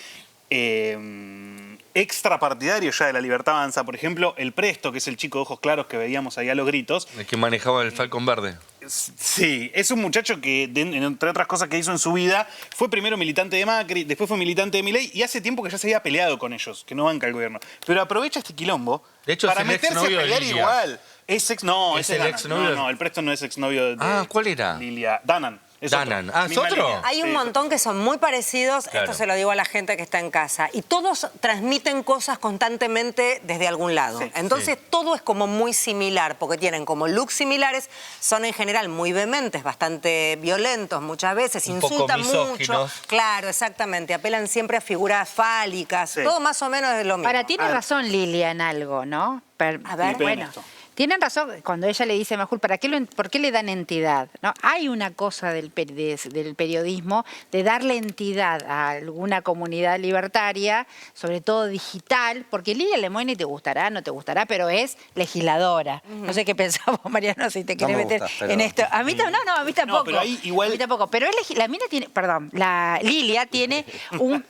extrapartidarios ya de La Libertad Avanza. Por ejemplo, el Presto, que es el chico de ojos claros que veíamos ahí a los gritos.
El que manejaba el Falcon Verde.
Sí, es un muchacho que, entre otras cosas que hizo en su vida, fue primero militante de Macri, después fue militante de Milei y hace tiempo que ya se había peleado con ellos, que no banca el gobierno. Pero aprovecha este quilombo
de hecho,
para
es el
meterse a pelear igual. Es exnovio. No, el Presto no es exnovio de
¿cuál era?
Lilia. Danan.
Danan. ¿Es otro?
Hay un montón que son muy parecidos,
Claro.
esto se lo digo a la gente que está en casa, y todos transmiten cosas constantemente desde algún lado. Entonces todo es como muy similar, porque tienen como looks similares, son en general muy vehementes, bastante violentos muchas veces,
Un poco
insultan mucho.
misóginos.
Claro, exactamente, apelan siempre a figuras fálicas, todo más o menos es lo mismo.
Ahora, tiene razón Lilia en algo, ¿no?
A ver,
bueno. Tienen razón cuando ella le dice a Majul, ¿por qué le dan entidad? ¿No? Hay una cosa del periodismo de darle entidad a alguna comunidad libertaria, sobre todo digital, porque Lilia Lemoyne te gustará, no te gustará, pero es legisladora. No sé qué pensamos, Mariano, si te querés meter en esto. A mí, a mí tampoco.
No, pero ahí igual...
A mí tampoco. Pero la mina tiene, la Lilia tiene un...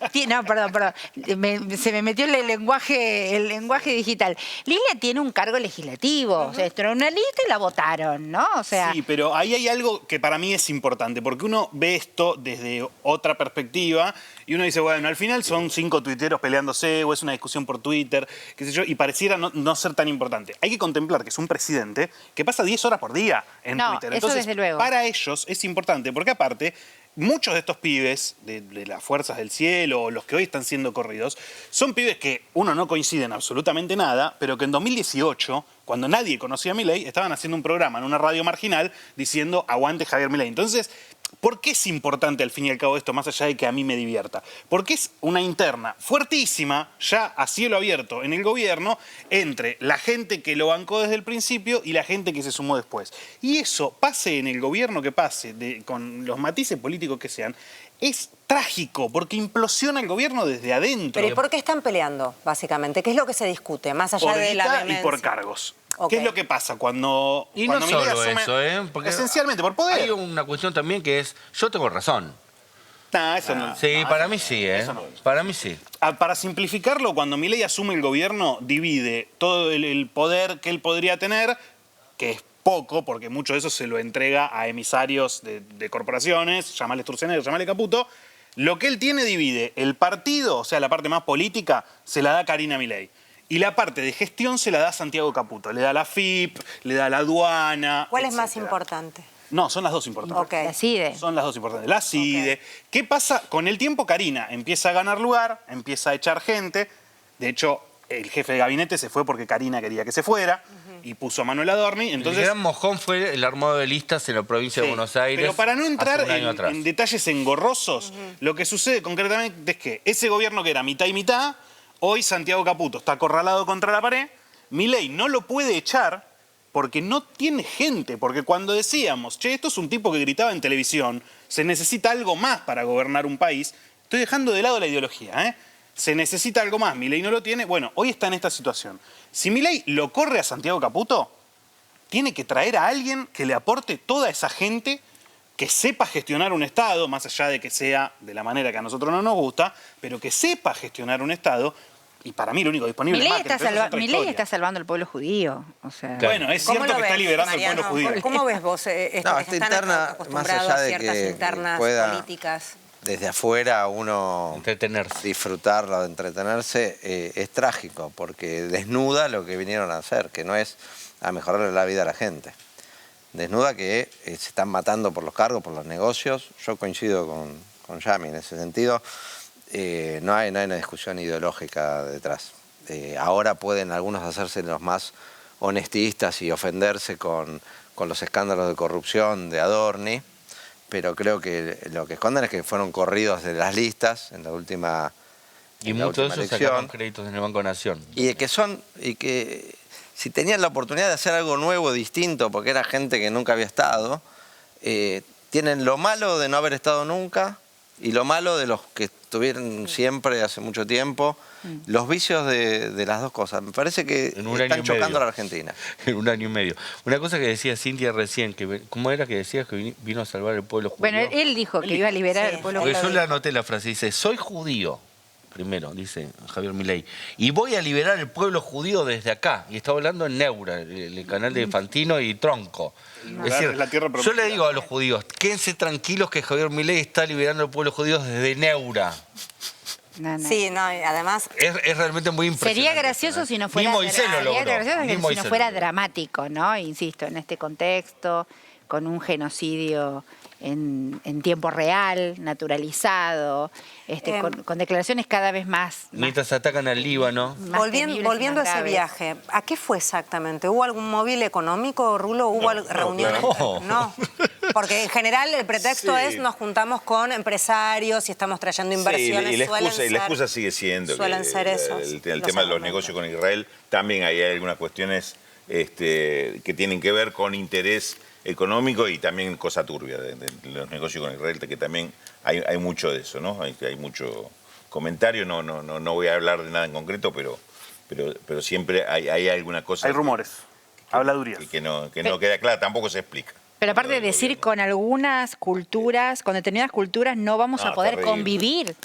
se me metió el lenguaje digital. Lilia tiene un cargo legislativo. O sea, estuvo en una lista y la votaron, ¿no? O sea...
Sí, pero ahí hay algo que para mí es importante, porque uno ve esto desde otra perspectiva y uno dice, bueno, al final son 5 tuiteros peleándose o es una discusión por Twitter, qué sé yo, y pareciera no ser tan importante. Hay que contemplar que es un presidente que pasa 10 horas por día en Twitter.
Eso
Entonces,
desde luego.
Para ellos es importante, porque aparte... Muchos de estos pibes, de las fuerzas del cielo, o los que hoy están siendo corridos, son pibes que, uno, no coinciden absolutamente nada, pero que en 2018, cuando nadie conocía a Milei, estaban haciendo un programa en una radio marginal diciendo aguante Javier Milei. Entonces, ¿por qué es importante al fin y al cabo esto, más allá de que a mí me divierta? Porque es una interna fuertísima, ya a cielo abierto en el gobierno, entre la gente que lo bancó desde el principio y la gente que se sumó después. Y eso, pase en el gobierno que pase, con los matices políticos que sean, es trágico, porque implosiona el gobierno desde adentro.
Pero ¿y por qué están peleando, básicamente? ¿Qué es lo que se discute, más allá de la vehemencia?
Y por cargos.
Okay.
¿Qué es lo que pasa cuando
Y no
Milei
solo
asume,
eso, porque
esencialmente por poder?
Hay una cuestión también que es, yo tengo razón.
Eso no.
Sí, para mí sí, para mí sí.
Para simplificarlo, cuando Milei asume el gobierno, divide todo el poder que él podría tener, que es poco, porque mucho de eso se lo entrega a emisarios de corporaciones, llamale Sturzenegger, llamale Caputo. Lo que él tiene divide el partido, o sea, la parte más política, se la da Karina Milei. Y la parte de gestión se la da Santiago Caputo. Le da la FIP, le da la aduana.
¿Cuál es más importante?
No, son las dos importantes.
Okay.
La CIDE.
Son las dos importantes. La CIDE. Okay. ¿Qué pasa? Con el tiempo, Karina empieza a ganar lugar, empieza a echar gente. De hecho, el jefe de gabinete se fue porque Karina quería que se fuera y puso a Manuel Adorni. Entonces,
el gran mojón fue el armado de listas en la provincia de Buenos Aires.
Pero para no entrar en detalles engorrosos, lo que sucede concretamente es que ese gobierno que era mitad y mitad, hoy Santiago Caputo está acorralado contra la pared. Milei no lo puede echar porque no tiene gente. Porque cuando decíamos, che, esto es un tipo que gritaba en televisión, se necesita algo más para gobernar un país, estoy dejando de lado la ideología, ¿eh? Se necesita algo más, Milei no lo tiene. Bueno, hoy está en esta situación. Si Milei lo corre a Santiago Caputo, tiene que traer a alguien que le aporte toda esa gente que sepa gestionar un Estado, más allá de que sea de la manera que a nosotros no nos gusta, pero que sepa gestionar un Estado. Y para mí lo único disponible es Macri.
Milei está salvando al pueblo judío. O sea,
bueno, es cierto que está liberando al pueblo judío.
¿Cómo ves vos
esta interna, más allá de
ciertas
que
internas
pueda,
políticas?
Desde afuera uno disfrutarlo, de entretenerse, es trágico, porque desnuda lo que vinieron a hacer, que no es a mejorarle la vida a la gente. Desnuda que se están matando por los cargos, por los negocios. Yo coincido con Yami en ese sentido. No hay una discusión ideológica detrás. Ahora pueden algunos hacerse los más honestistas y ofenderse con los escándalos de corrupción de Adorni, pero creo que lo que esconden es que fueron corridos de las listas en la última
elección. Y muchos de esos sacaron créditos en el Banco Nación.
Y que si tenían la oportunidad de hacer algo nuevo, distinto, porque era gente que nunca había estado, tienen lo malo de no haber estado nunca y lo malo de los que estuvieron siempre hace mucho tiempo, los vicios de las dos cosas. Me parece que están chocando a la Argentina.
En un año y medio. Una cosa que decía Cintia recién, ¿cómo era que decías que vino a salvar el pueblo judío?
Bueno, él dijo que iba a liberar al pueblo judío.
Yo le anoté la frase, dice, soy judío. Primero, dice Javier Milei. Y voy a liberar el pueblo judío desde acá. Y está hablando en Neura, el canal de Fantino y Tronco. Es decir, yo le digo a los judíos, quédense tranquilos que Javier Milei está liberando al pueblo judío desde Neura.
No. Sí, no, además...
Es realmente muy impresionante.
Sería gracioso si no fuera, si no fuera dramático, ¿no? Insisto, en este contexto, con un genocidio en tiempo real, naturalizado, con declaraciones cada vez más...
Mientras atacan al Líbano.
Volviendo a ese viaje, ¿a qué fue exactamente? ¿Hubo algún móvil económico, Rulo? ¿Hubo reuniones? No. Porque en general el pretexto es nos juntamos con empresarios y estamos trayendo inversiones.
Sí, y la excusa sigue siendo
suelen ser esos.
El tema de los negocios con Israel, también hay algunas cuestiones que tienen que ver con interés económico y también cosa turbia de los negocios con Israel, que también hay mucho de eso, ¿no? Hay mucho comentario, no voy a hablar de nada en concreto, pero siempre hay alguna cosa...
Hay rumores, habladurías.
Que no queda clara, tampoco se explica.
Pero aparte de decir con algunas culturas, con determinadas culturas no vamos a poder convivir.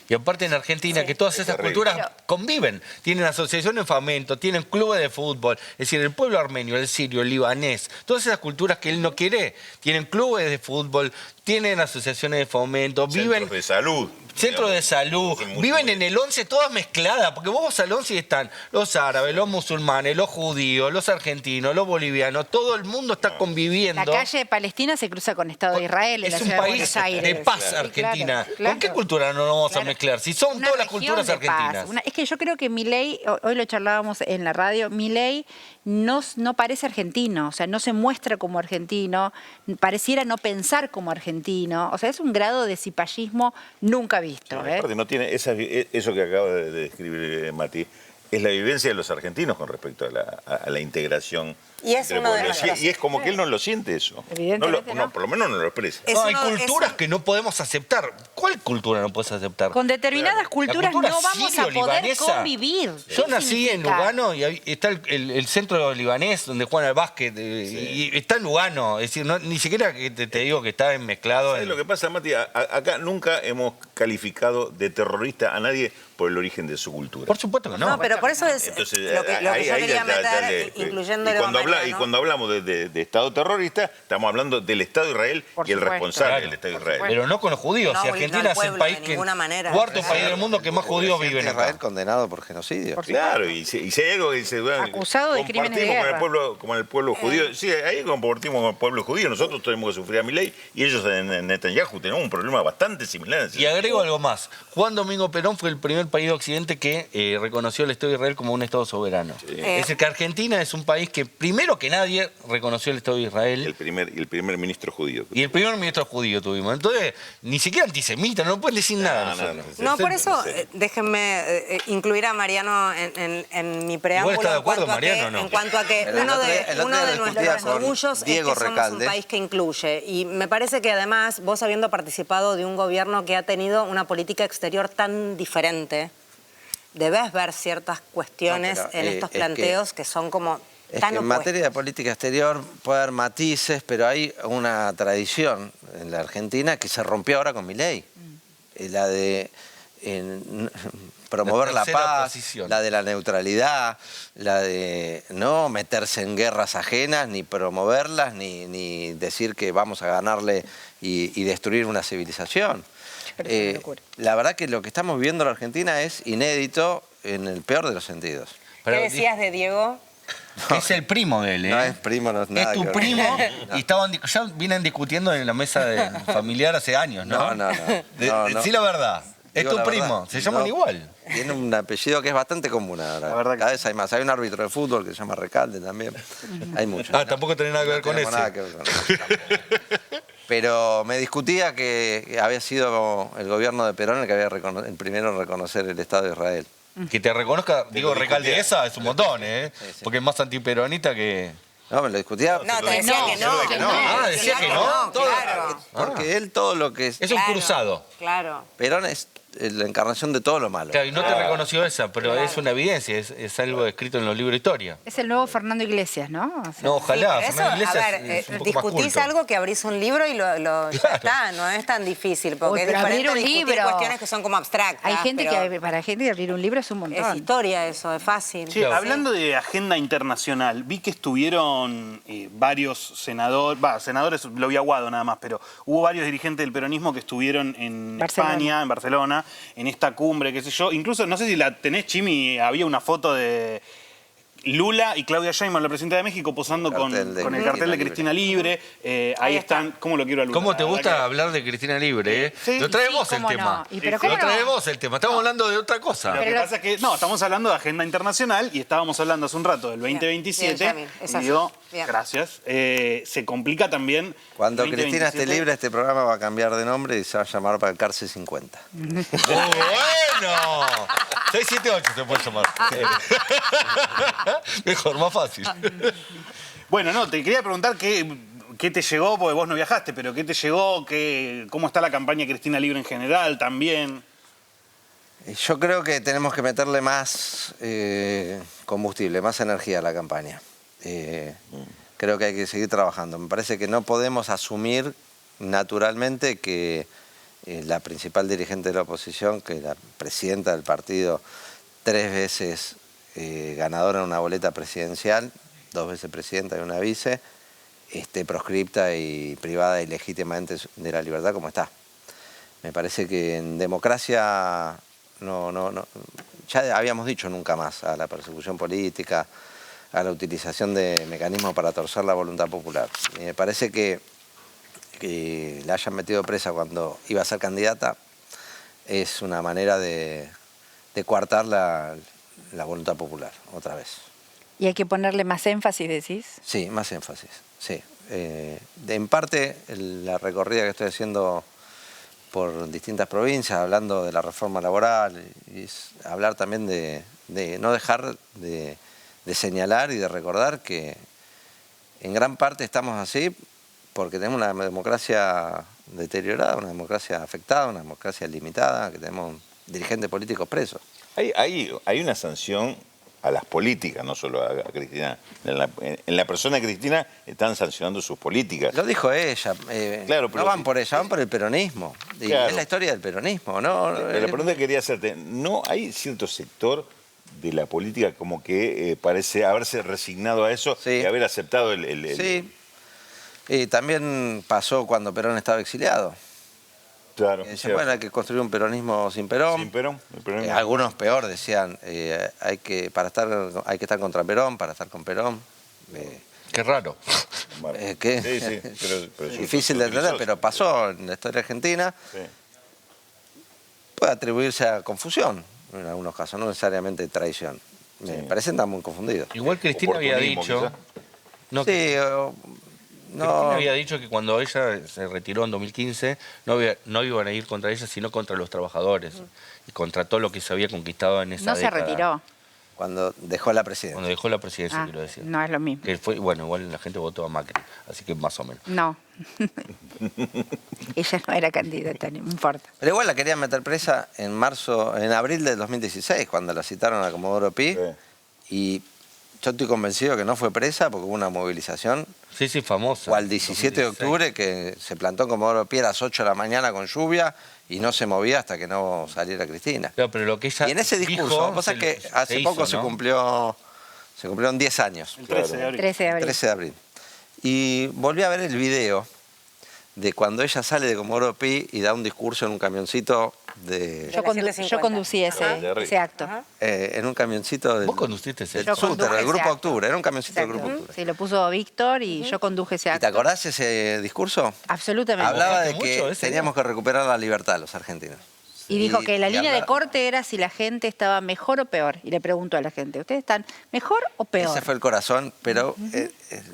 Y aparte en Argentina, que todas esas culturas conviven. Tienen asociaciones de fomento, tienen clubes de fútbol. Es decir, el pueblo armenio, el sirio, el libanés, todas esas culturas que él no quiere, tienen clubes de fútbol, tienen asociaciones de fomento, viven...
Centros de salud.
Centros de salud, viven en el 11 todas mezcladas, porque vos vas al 11 y están los árabes, los musulmanes, los judíos, los argentinos, los bolivianos, todo el mundo está conviviendo.
La calle de Palestina se cruza con Estado de Israel en la ciudad de Buenos Aires.
Es un país de paz, Argentina. ¿Con qué cultura no nos vamos a mezclar? Si son todas las culturas argentinas.
Es que yo creo que Milei, hoy lo charlábamos en la radio, Milei no parece argentino, o sea, no se muestra como argentino, pareciera no pensar como argentino, o sea, es un grado de cipallismo nunca visto.
Aparte, no tiene eso que acaba de describir Mati, es la vivencia de los argentinos con respecto a la integración.
Y es uno de los...
Y es como que él no lo siente eso.
Evidentemente
no, por lo menos no lo expresa.
Hay culturas que no podemos aceptar. ¿Cuál cultura no puedes aceptar?
Con determinadas culturas no vamos a poder convivir.
Yo nací en Lugano y ahí está el centro libanés donde juegan al básquet. Y está en Lugano. Es decir, ni siquiera te digo que está mezclado.
¿Sabes lo que pasa, Mati? Acá nunca hemos calificado de terrorista a nadie por el origen de su cultura.
Por supuesto que no.
No, pero por eso es
entonces,
lo que yo quería meter, incluyéndolo a Mariano.
Y cuando hablamos de Estado terrorista, estamos hablando del Estado de Israel y el responsable del Estado de Israel.
Pero no con los judíos. Si Argentina es el país que... Cuarto país del mundo que más judíos viven acá.
Israel condenado por genocidio.
Claro, y si hay algo que dice...
Acusado de crímenes de guerra.
Como el pueblo judío. Sí, ahí compartimos con el pueblo judío. Nosotros tenemos que sufrir a Milei y ellos en Netanyahu tenemos un problema bastante similar.
Y agrego algo más. Juan Domingo Perón fue el primer país de Occidente que reconoció el Estado de Israel como un Estado soberano. Es decir, que Argentina es un país que, primero que nadie, reconoció el Estado de Israel.
El primer ministro judío.
Y el primer ministro judío tuvimos. Entonces, ni siquiera antisemita, no pueden decir nada.
No, por eso, déjenme incluir a Mariano en mi preámbulo.
¿Está de acuerdo, Mariano,
en cuanto a que uno de nuestros orgullos es que somos un país que incluye. Y me parece que además, vos habiendo participado de un gobierno que ha tenido una política exterior tan diferente, debes ver ciertas cuestiones en estos planteos que son como
es
tan
que en materia de política exterior puede haber matices, pero hay una tradición en la Argentina que se rompió ahora con Milei. La de promover la paz, la de la neutralidad, la de no meterse en guerras ajenas, ni promoverlas, ni decir que vamos a ganarle y destruir una civilización. La verdad que lo que estamos viviendo en la Argentina es inédito en el peor de los sentidos.
¿Qué decías de Diego?
No, es el primo de él, ¿eh?
No es primo, no es nada.
Es tu primo y ya vienen discutiendo en la mesa familiar hace años, ¿no?
No.
Sí, la verdad. Es tu primo, se llaman igual.
Tiene un apellido que es bastante común ahora. Cada vez hay más. Hay un árbitro de fútbol que se llama Recalde también. Hay muchos.
Tampoco tiene nada que ver con ese.
Nada que ver con eso. Pero me discutía que había sido el gobierno de Perón el que había el primero en reconocer el Estado de Israel.
Que te reconozca, digo, Recalde esa es un montón, ¿eh? Sí. Porque es más antiperonista que...
No, me lo discutía.
No, te decía que no.
Ah, decía que no.
Claro.
Porque él todo lo que es...
Es un cruzado.
Claro.
Perón es la encarnación de todo lo malo.
Claro, y no te reconoció esa, pero es una evidencia, es algo escrito en los libros de historia.
Es el nuevo Fernando Iglesias, ¿no? O sea,
no, ojalá.
Sí, Fernando Iglesias discutís algo que abrís un libro y ya está, no es tan difícil, porque es diferente discutir cuestiones que son como abstractas.
Hay gente que para gente abrir un libro es un montón.
Es historia eso, es fácil.
Sí, hablando de agenda internacional, vi que estuvieron varios senadores, lo vi a Guado nada más, pero hubo varios dirigentes del peronismo que estuvieron en España, en Barcelona, en esta cumbre, qué sé yo. Incluso, no sé si la tenés, Chimi, había una foto de Lula y Claudia Sheinbaum, la presidenta de México, posando con el cartel de Cristina Libre. Ahí están. ¿Cómo lo quiero a Lula?
¿Cómo te gusta hablar de Cristina Libre?
Sí,
lo trae vos el tema.
Lo
trae vos el tema. Estamos hablando de otra cosa.
Lo que pasa es que, estamos hablando de agenda internacional y estábamos hablando hace un rato del 2027.
Bien,
y digo, gracias. Se complica también.
Cuando Cristina esté libre, este programa va a cambiar de nombre y se va a llamar para el Cárcel 50.
¡Bueno! 678 se puede llamar. Mejor, más fácil.
Bueno, no, te quería preguntar qué te llegó, porque vos no viajaste, pero qué te llegó, cómo está la campaña Cristina Libre en general también.
Yo creo que tenemos que meterle más combustible, más energía a la campaña. Creo que hay que seguir trabajando. Me parece que no podemos asumir naturalmente que la principal dirigente de la oposición, que es la presidenta del partido, 3 veces ganadora en una boleta presidencial, 2 veces presidenta y una vice, esté proscripta y privada ilegítimamente de la libertad como está. Me parece que en democracia ya habíamos dicho nunca más a la persecución política, a la utilización de mecanismos para torcer la voluntad popular. Y me parece que la hayan metido presa cuando iba a ser candidata es una manera de coartar la voluntad popular, otra vez.
¿Y hay que ponerle más énfasis, decís?
Sí, más énfasis, sí. En parte, la recorrida que estoy haciendo por distintas provincias, hablando de la reforma laboral, y hablar también de no dejar de señalar y de recordar que en gran parte estamos así porque tenemos una democracia deteriorada, una democracia afectada, una democracia limitada, que tenemos dirigentes políticos presos.
Hay una sanción a las políticas, no solo a Cristina. En la persona de Cristina están sancionando sus políticas.
Lo dijo ella.
Claro, pero
no van por ella, van por el peronismo. Y
claro.
Es la historia del peronismo, ¿no?
Pero la pregunta que quería hacerte, ¿no hay cierto sector de la política como que parece haberse resignado a eso y haber aceptado el...
Sí. Y también pasó cuando Perón estaba exiliado.
Claro.
Bueno, hay que construir un peronismo sin Perón.
Sin Perón.
Algunos peor decían, hay que estar contra Perón para estar con Perón.
Qué raro.
Pero
difícil de entender, pero pasó en la historia argentina.
Sí.
Puede atribuirse a confusión en algunos casos, no necesariamente traición. Me parecen tan muy confundidos.
Igual Cristina había dicho... Cristina había dicho que cuando ella se retiró en 2015 no iban a ir contra ella, sino contra los trabajadores y contra todo lo que se había conquistado en esa década.
No se retiró.
Cuando dejó la presidencia.
Cuando dejó la presidencia, quiero decir.
No es lo mismo.
Que fue, bueno, igual la gente votó a Macri, así que más o menos.
No. Ella no era candidata, no importa.
Pero igual la querían meter presa en abril del 2016, cuando la citaron a Comodoro Pi. Y yo estoy convencido que no fue presa porque hubo una movilización.
Sí, famosa.
O al 17 de octubre que se plantó en Comodoro Pi a las 8 de la mañana con lluvia y no se movía hasta que no saliera Cristina.
Claro, pero lo que ella
y en ese discurso, pasa que hace poco se cumplieron 10 años.
El 13 de abril.
13 de abril. Y volví a ver el video de cuando ella sale de Comodoro Pi y da un discurso en un camioncito de...
Yo conducí ese acto.
En un camioncito del...
¿Vos conduciste ese
acto? Del Grupo Octubre, era un camioncito del Grupo Octubre.
Sí, lo puso Víctor y yo conduje ese acto.
¿Y te acordás ese discurso?
Absolutamente.
Hablaba de que teníamos que recuperar la libertad los argentinos.
Y dijo que la línea de corte era si la gente estaba mejor o peor. Y le preguntó a la gente, ¿ustedes están mejor o peor?
Ese fue el corazón, pero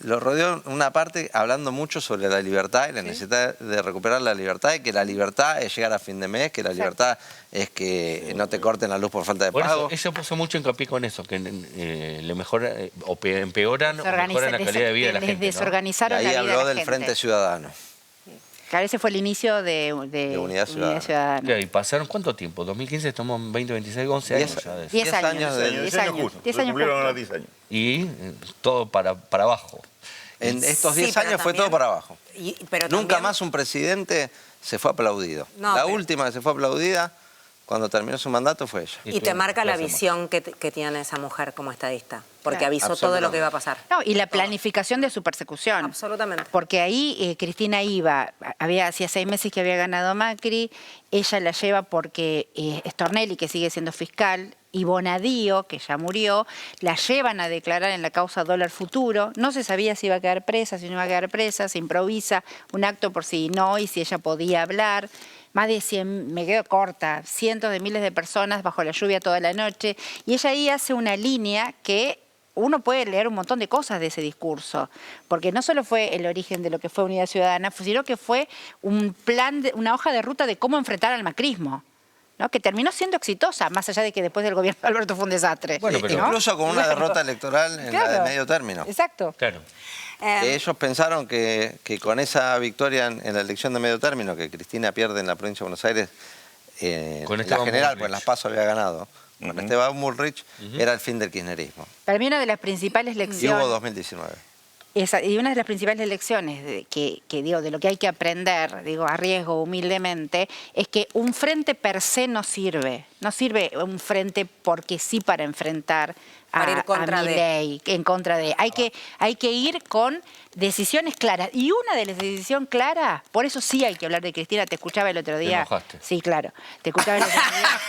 lo rodeó una parte hablando mucho sobre la libertad y la necesidad de recuperar la libertad y que la libertad es llegar a fin de mes, que la libertad es que no te corten la luz por falta de pago.
Ella puso mucho hincapié con eso, que le mejoran o empeoran o mejoran la calidad de vida de la gente.
Desorganizaron
la vida de la gente. Ahí habló del
gente.
Frente Ciudadano.
Claro, ese fue el inicio de
Unidad Ciudadana.
Claro, ¿y pasaron cuánto tiempo? 2015 estamos en 2026, 11 años ya de eso.
10 años. 10 años. 10 años.
10 años.
Y todo para abajo.
En estos 10 años fue todo para abajo.
Pero
nunca más un presidente se fue aplaudido. La última que se fue aplaudida cuando terminó su mandato fue ella.
Y te marca la visión que tiene esa mujer como estadista, porque avisó todo lo que iba a pasar.
No, y la planificación de su persecución.
Absolutamente.
Porque ahí Cristina iba, hacía 6 meses que había ganado Macri, ella la lleva porque Stornelli, que sigue siendo fiscal, y Bonadío, que ya murió, la llevan a declarar en la causa dólar futuro. No se sabía si iba a quedar presa, si no iba a quedar presa, se improvisa un acto por si no y si ella podía hablar. Más de 100, me quedo corta, cientos de miles de personas bajo la lluvia toda la noche. Y ella ahí hace una línea que uno puede leer un montón de cosas de ese discurso, porque no solo fue el origen de lo que fue Unidad Ciudadana, sino que fue un plan, una hoja de ruta de cómo enfrentar al macrismo. ¿no? Que terminó siendo exitosa, más allá de que después del gobierno de Alberto fue un desastre.
Bueno, pero incluso con una derrota electoral en la de medio término.
Exacto.
Claro.
Ellos pensaron que con esa victoria en la elección de medio término, que Cristina pierde en la provincia de Buenos Aires,
con
la general, pues las PASO había ganado, con Esteban Bullrich, era el fin del kirchnerismo.
Para mí una de las principales
Y
lecciones...
hubo 2019.
Y una de las principales lecciones de lo que hay que aprender, digo, a riesgo, humildemente, es que un frente per se no sirve. No sirve un frente porque sí para enfrentar a Milei, en contra de. Hay que ir con decisiones claras. Y una de las decisiones claras, por eso sí hay que hablar de Cristina. Te escuchaba el otro día.
¿Te enojaste?
Sí, claro. Te escuchaba el otro día.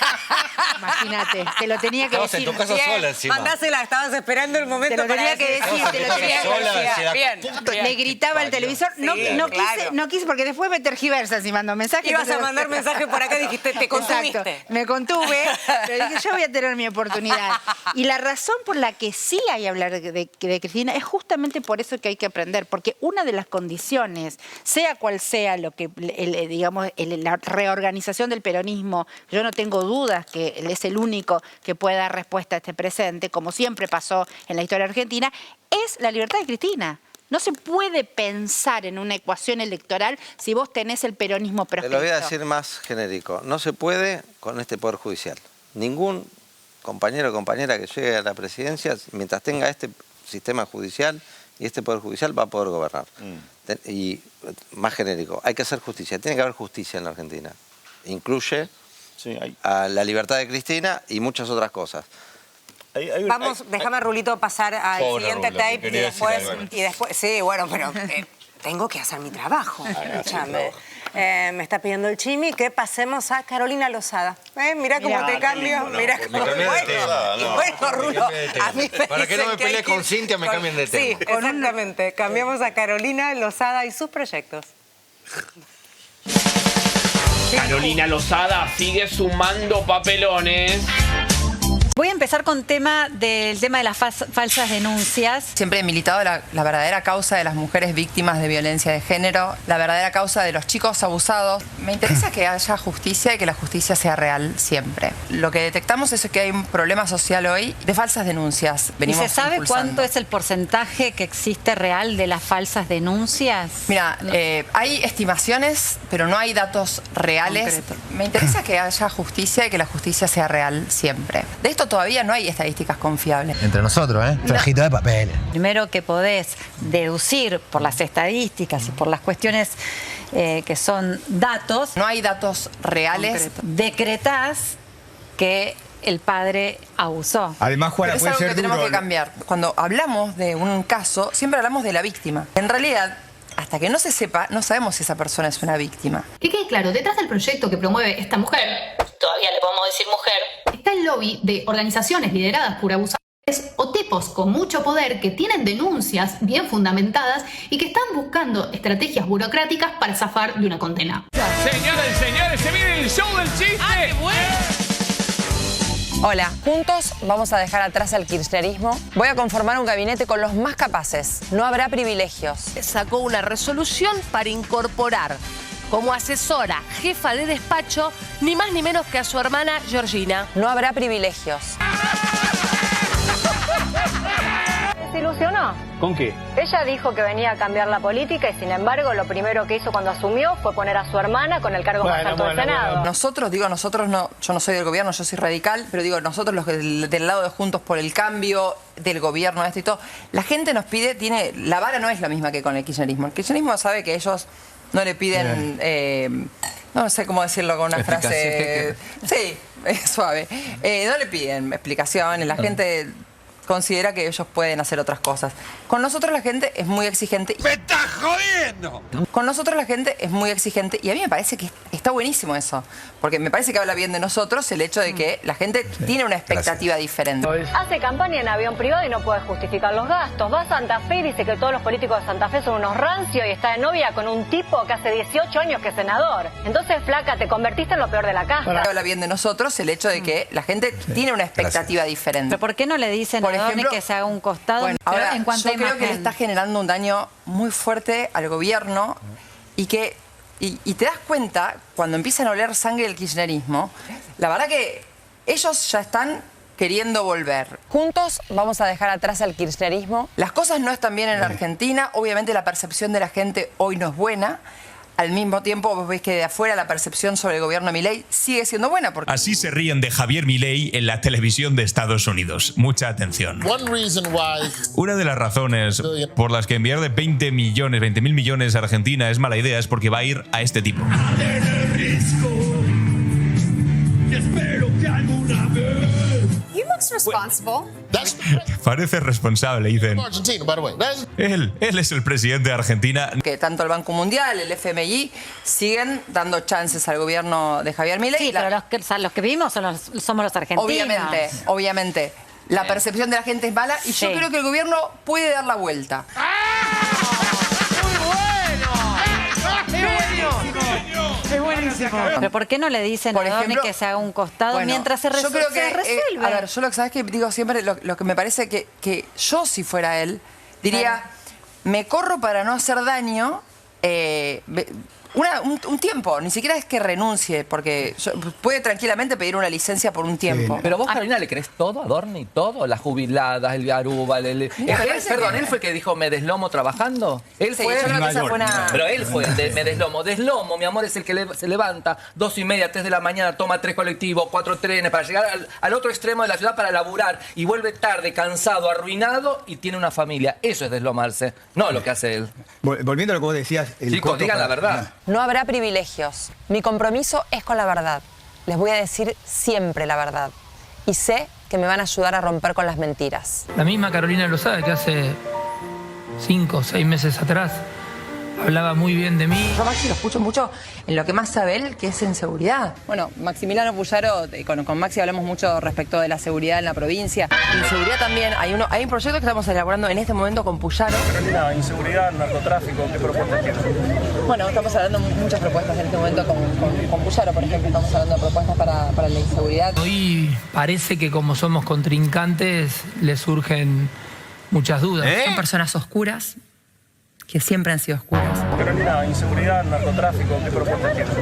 Imagínate, te lo tenía que decir.
En tu casa sola encima.
Mandásela, estabas esperando el momento
te lo tenía
para
que decir, te lo tenía que decir.
Bien.
Le gritaba al televisor. No quise, porque después me tergiversas si mando mensajes.
Ibas a mandar mensaje por acá y dijiste, te contuviste.
Exacto, me contuve, pero dije, yo voy a tener mi oportunidad. Y la razón por la que sí hay que hablar de Cristina es justamente por eso que hay que aprender, porque una de las condiciones, sea cual sea lo que, digamos, la reorganización del peronismo, yo no tengo dudas que él es el único que puede dar respuesta a este presente, como siempre pasó en la historia argentina, es la libertad de Cristina. No se puede pensar en una ecuación electoral si vos tenés el peronismo proscrito.
Te lo voy a decir más genérico. No se puede con este Poder Judicial. Ningún compañero o compañera que llegue a la presidencia, mientras tenga este sistema judicial y este Poder Judicial, va a poder gobernar. Y más genérico, hay que hacer justicia. Tiene que haber justicia en la Argentina. Incluye a la libertad de Cristina y muchas otras cosas.
Vamos, déjame, Rulito, pasar al siguiente tape y después, sí, bueno, pero tengo que hacer mi trabajo. Escúchame. Me está pidiendo el Chimi que pasemos a Carolina Lozada. Mirá cómo te cambio. Mirá cómo bueno, Rulo, a mí me
para que no me pelee con Cintia, me cambien de tema.
Sí, exactamente. Cambiamos a Carolina Lozada y sus proyectos.
Carolina Lozada sigue sumando papelones.
Voy a empezar con el tema de las falsas denuncias.
Siempre he militado la verdadera causa de las mujeres víctimas de violencia de género, la verdadera causa de los chicos abusados. Me interesa que haya justicia y que la justicia sea real siempre. Lo que detectamos es que hay un problema social hoy de falsas denuncias.
¿Y se sabe cuánto es el porcentaje que existe real de las falsas denuncias?
Mira, hay estimaciones, pero no hay datos reales. Concreto. Me interesa que haya justicia y que la justicia sea real siempre. De esto todavía no hay estadísticas confiables.
Entre nosotros, ¿eh? Frajito de papel.
Primero que podés deducir por las estadísticas y por las cuestiones que son datos.
No hay datos reales.
Decretás que el padre abusó.
Además, Juana, puede ser duro.
Tenemos que cambiar. Cuando hablamos de un caso, siempre hablamos de la víctima. En realidad, hasta que no se sepa, no sabemos si esa persona es una víctima.
Que quede claro, detrás del proyecto que promueve esta mujer, todavía le podemos decir mujer, está el lobby de organizaciones lideradas por abusadores o tipos con mucho poder que tienen denuncias bien fundamentadas y que están buscando estrategias burocráticas para zafar de una condena.
Señoras y señores, se viene el show del chiste. ¡Ay, qué bueno!
Hola, juntos vamos a dejar atrás al kirchnerismo. Voy a conformar un gabinete con los más capaces. No habrá privilegios.
Sacó una resolución para incorporar como asesora, jefa de despacho, ni más ni menos que a su hermana Georgina.
No habrá privilegios.
¿Se ilusionó?
¿Con qué?
Ella dijo que venía a cambiar la política y sin embargo lo primero que hizo cuando asumió fue poner a su hermana con el cargo más alto del Senado.
Nosotros no, yo no soy del gobierno, yo soy radical, pero digo, nosotros los del lado de Juntos por el Cambio, del gobierno, esto y todo, la gente nos pide, la vara no es la misma que con el kirchnerismo. El kirchnerismo sabe que ellos no le piden, no sé cómo decirlo con una frase, sí, suave, no le piden explicaciones, la gente considera que ellos pueden hacer otras cosas. Con nosotros la gente es muy exigente.
¡Me estás jodiendo!
Con nosotros la gente es muy exigente y a mí me parece que está buenísimo eso, porque me parece que habla bien de nosotros el hecho de que la gente tiene una expectativa diferente.
Hace campaña en avión privado y no puede justificar los gastos. Va a Santa Fe y dice que todos los políticos de Santa Fe son unos rancios y está de novia con un tipo que hace 18 años que es senador. Entonces, flaca, te convertiste en lo peor de la casa.
Habla bien de nosotros el hecho de que la gente tiene una expectativa diferente.
¿Pero por qué no le dicen a Dorni que se haga un costado?
Bueno, ahora,
en cuanto
yo creo que le está generando un daño muy fuerte al gobierno y que y te das cuenta, cuando empiezan a oler sangre del kirchnerismo, la verdad que ellos ya están queriendo volver.
Juntos vamos a dejar atrás al kirchnerismo.
Las cosas no están bien en Argentina, obviamente la percepción de la gente hoy no es buena. Al mismo tiempo, vos ves que de afuera la percepción sobre el gobierno de Milei sigue siendo buena. Porque...
Así se ríen de Javier Milei en la televisión de Estados Unidos. Mucha atención. Una de las razones por las que enviar de 20.000 millones a Argentina es mala idea es porque va a ir a este tipo. Parece responsable, dicen. Él es el presidente de Argentina.
Que tanto el Banco Mundial, el FMI, siguen dando chances al gobierno de Javier Milei.
Sí, pero los que vivimos somos los argentinos.
Obviamente. La percepción de la gente es mala y yo creo que el gobierno puede dar la vuelta.
¡Qué buenísimo! Pero ¿por qué no le dicen a Adorni que se haga un costado mientras se resuelve?
Yo creo que, a ver, yo lo que sabes que digo siempre, lo que me parece que yo, si fuera él, diría, me corro para no hacer daño, un tiempo, ni siquiera es que renuncie, porque puede tranquilamente pedir una licencia por un tiempo.
Pero vos, Carolina, ¿le crees todo a Adorni? ¿Todo? Las jubiladas, el Aruba, él fue el que dijo me deslomo trabajando. Él fue.
Yo creo que esa fue una...
Pero él fue el de me deslomo. Deslomo, mi amor, es el que se levanta 2:30, 3 de la mañana, toma 3 colectivos, 4 trenes para llegar al otro extremo de la ciudad para laburar y vuelve tarde, cansado, arruinado y tiene una familia. Eso es deslomarse, no lo que hace él.
Volviendo a lo que vos decías...
Chicos, digan la verdad.
No habrá privilegios. Mi compromiso es con la verdad. Les voy a decir siempre la verdad. Y sé que me van a ayudar a romper con las mentiras.
La misma Carolina lo sabe, que hace 5 o 6 meses atrás hablaba muy bien de mí.
Yo a Maxi lo escucho mucho en lo que más sabe él, que es en seguridad. Bueno, Maximiliano Puyaro, con Maxi hablamos mucho respecto de la seguridad en la provincia. En seguridad también hay un proyecto que estamos elaborando en este momento con Puyaro.
Carolina, inseguridad, narcotráfico, ¿qué propuestas tienes?
Bueno, estamos hablando de muchas propuestas en este momento con Puyaro, por ejemplo. Estamos hablando de propuestas para la inseguridad.
Hoy parece que como somos contrincantes le surgen muchas dudas.
Son personas oscuras, que siempre han sido oscuras.
Carolina, inseguridad, narcotráfico, ¿qué propuestas tienes?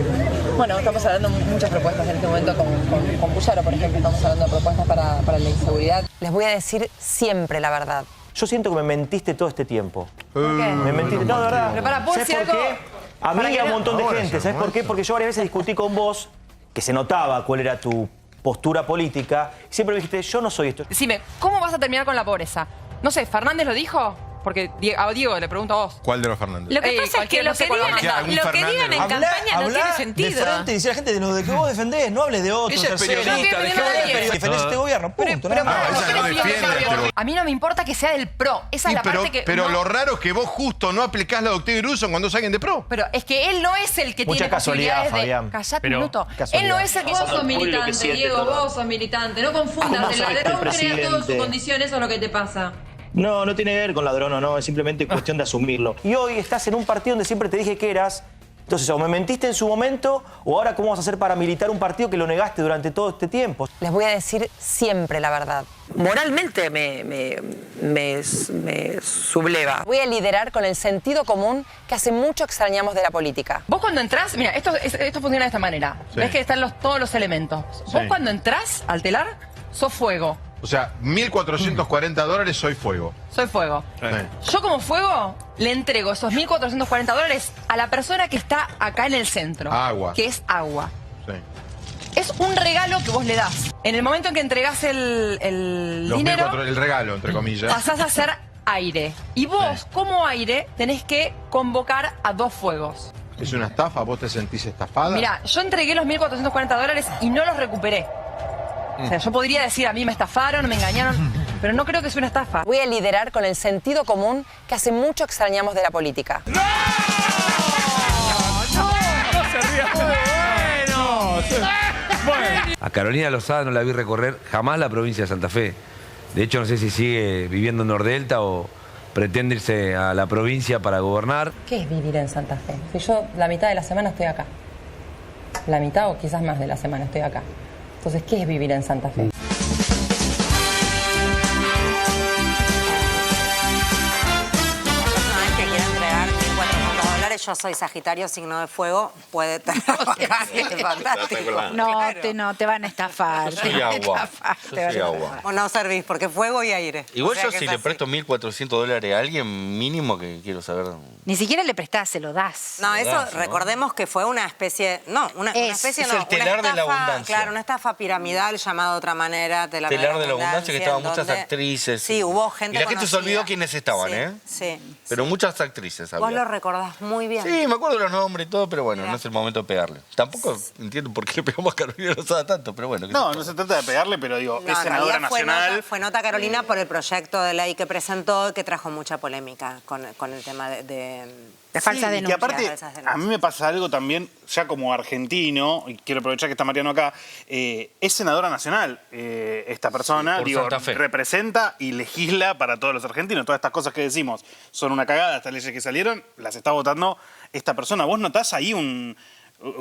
Bueno, estamos hablando de muchas propuestas en este momento con Puyaro, por ejemplo. Estamos hablando de propuestas para la inseguridad.
Les voy a decir siempre la verdad.
Yo siento que me mentiste todo este tiempo.
¿Por qué?
Me mentiste. No, de verdad.
Pero para, ¿puedo decir
¿Sabes por
algo?
qué? A mí y a un montón de gente. ¿Sabes por qué? Porque yo varias veces discutí con vos, que se notaba cuál era tu postura política, y siempre me dijiste, yo no soy esto.
Decime, ¿cómo vas a terminar con la pobreza? No sé, ¿Fernández lo dijo? Porque a Diego le pregunto a vos.
¿Cuál de los Fernández?
Lo que pasa es que lo que digan en campaña no tiene sentido.
De frente y decir a la gente de lo que vos defendés, no hables de otro.
Ella es periodista,
defendés este gobierno, punto.
A mí no me importa que sea del PRO. Esa es la parte que...
Pero lo raro es que vos justo no aplicás la doctrina Iruso cuando es alguien de PRO.
Pero es que él no es el que
Mucha
tiene
casualidad,
posibilidades de... Callate un minuto. Él no es el que...
Vos sos militante, Diego, vos sos militante. No confundas, el ladrón crea todas sus condiciones, eso es lo que te pasa.
No, no tiene que ver con ladrón o no, es simplemente cuestión de asumirlo. Y hoy estás en un partido donde siempre te dije que eras. Entonces, o me mentiste en su momento, o ahora cómo vas a hacer para militar un partido que lo negaste durante todo este tiempo.
Les voy a decir siempre la verdad. Moralmente me subleva. Voy a liderar con el sentido común que hace mucho extrañamos de la política.
Vos cuando entrás, mira, esto funciona de esta manera.
Sí.
Ves que están todos los elementos.
Sí.
Vos cuando entrás al telar, sos fuego.
O sea, $1.440 soy fuego.
Soy fuego.
Sí.
Yo como fuego le entrego esos $1.440 a la persona que está acá en el centro.
Agua.
Que es agua.
Sí.
Es un regalo que vos le das. En el momento en que entregás el dinero,
El regalo, entre comillas.
pasás a ser aire. Y vos, como aire, tenés que convocar a 2 fuegos.
¿Es una estafa? ¿Vos te sentís estafada?
Mira, yo entregué los $1.440 y no los recuperé. O sea, yo podría decir, a mí me estafaron, me engañaron, pero no creo que sea una estafa.
Voy a liderar con el sentido común que hace mucho extrañamos de la política.
¡No se ría! Bueno.
A Carolina Lozada no la vi recorrer jamás la provincia de Santa Fe. De hecho, no sé si sigue viviendo en Nordelta o pretende irse a la provincia para gobernar.
¿Qué es vivir en Santa Fe? Si yo la mitad de la semana estoy acá. La mitad o quizás más de la semana estoy acá. Entonces, ¿qué es vivir en Santa Fe?
yo soy Sagitario, signo de fuego, puede tener vacaciones fantásticos.
No, te van a estafar.
Yo soy agua. Yo soy agua.
O no servís, porque fuego y aire.
Igual
O sea
yo
que
si
es
le
así.
presto $1.400 a alguien, mínimo que quiero saber.
Ni siquiera le prestás, se lo das.
No, eso
das, ¿no?
recordemos que fue una especie, una especie
es
no,
el telar
una
de la
estafa,
abundancia.
claro, una estafa piramidal llamada de otra manera, telar
de la abundancia, que estaban muchas
donde-
actrices.
Sí, hubo gente
Y la gente se olvidó
conocida.
quiénes estaban,
Sí,
¿eh?
Sí.
Pero muchas actrices
Vos
había.
lo recordás muy bien.
Sí, me acuerdo de los nombres y todo, pero bueno, no es el momento de pegarle. Tampoco entiendo por qué le pegamos a Carolina Lozada tanto, pero bueno.
No, no se trata de pegarle, pero digo,
No,
es
en
senadora
realidad
nacional.
fue nota Carolina por el proyecto de ley que presentó y que trajo mucha polémica con el tema de
falsas
Sí, y que aparte,
falsas denuncias.
a mí me pasa algo también, ya como argentino, y quiero aprovechar que está Mariano acá, es senadora nacional esta persona,
Sí, por
digo,
Santa Fe.
representa y legisla para todos los argentinos. Todas estas cosas que decimos son una cagada, estas leyes que salieron, las está votando esta persona. ¿Vos notás ahí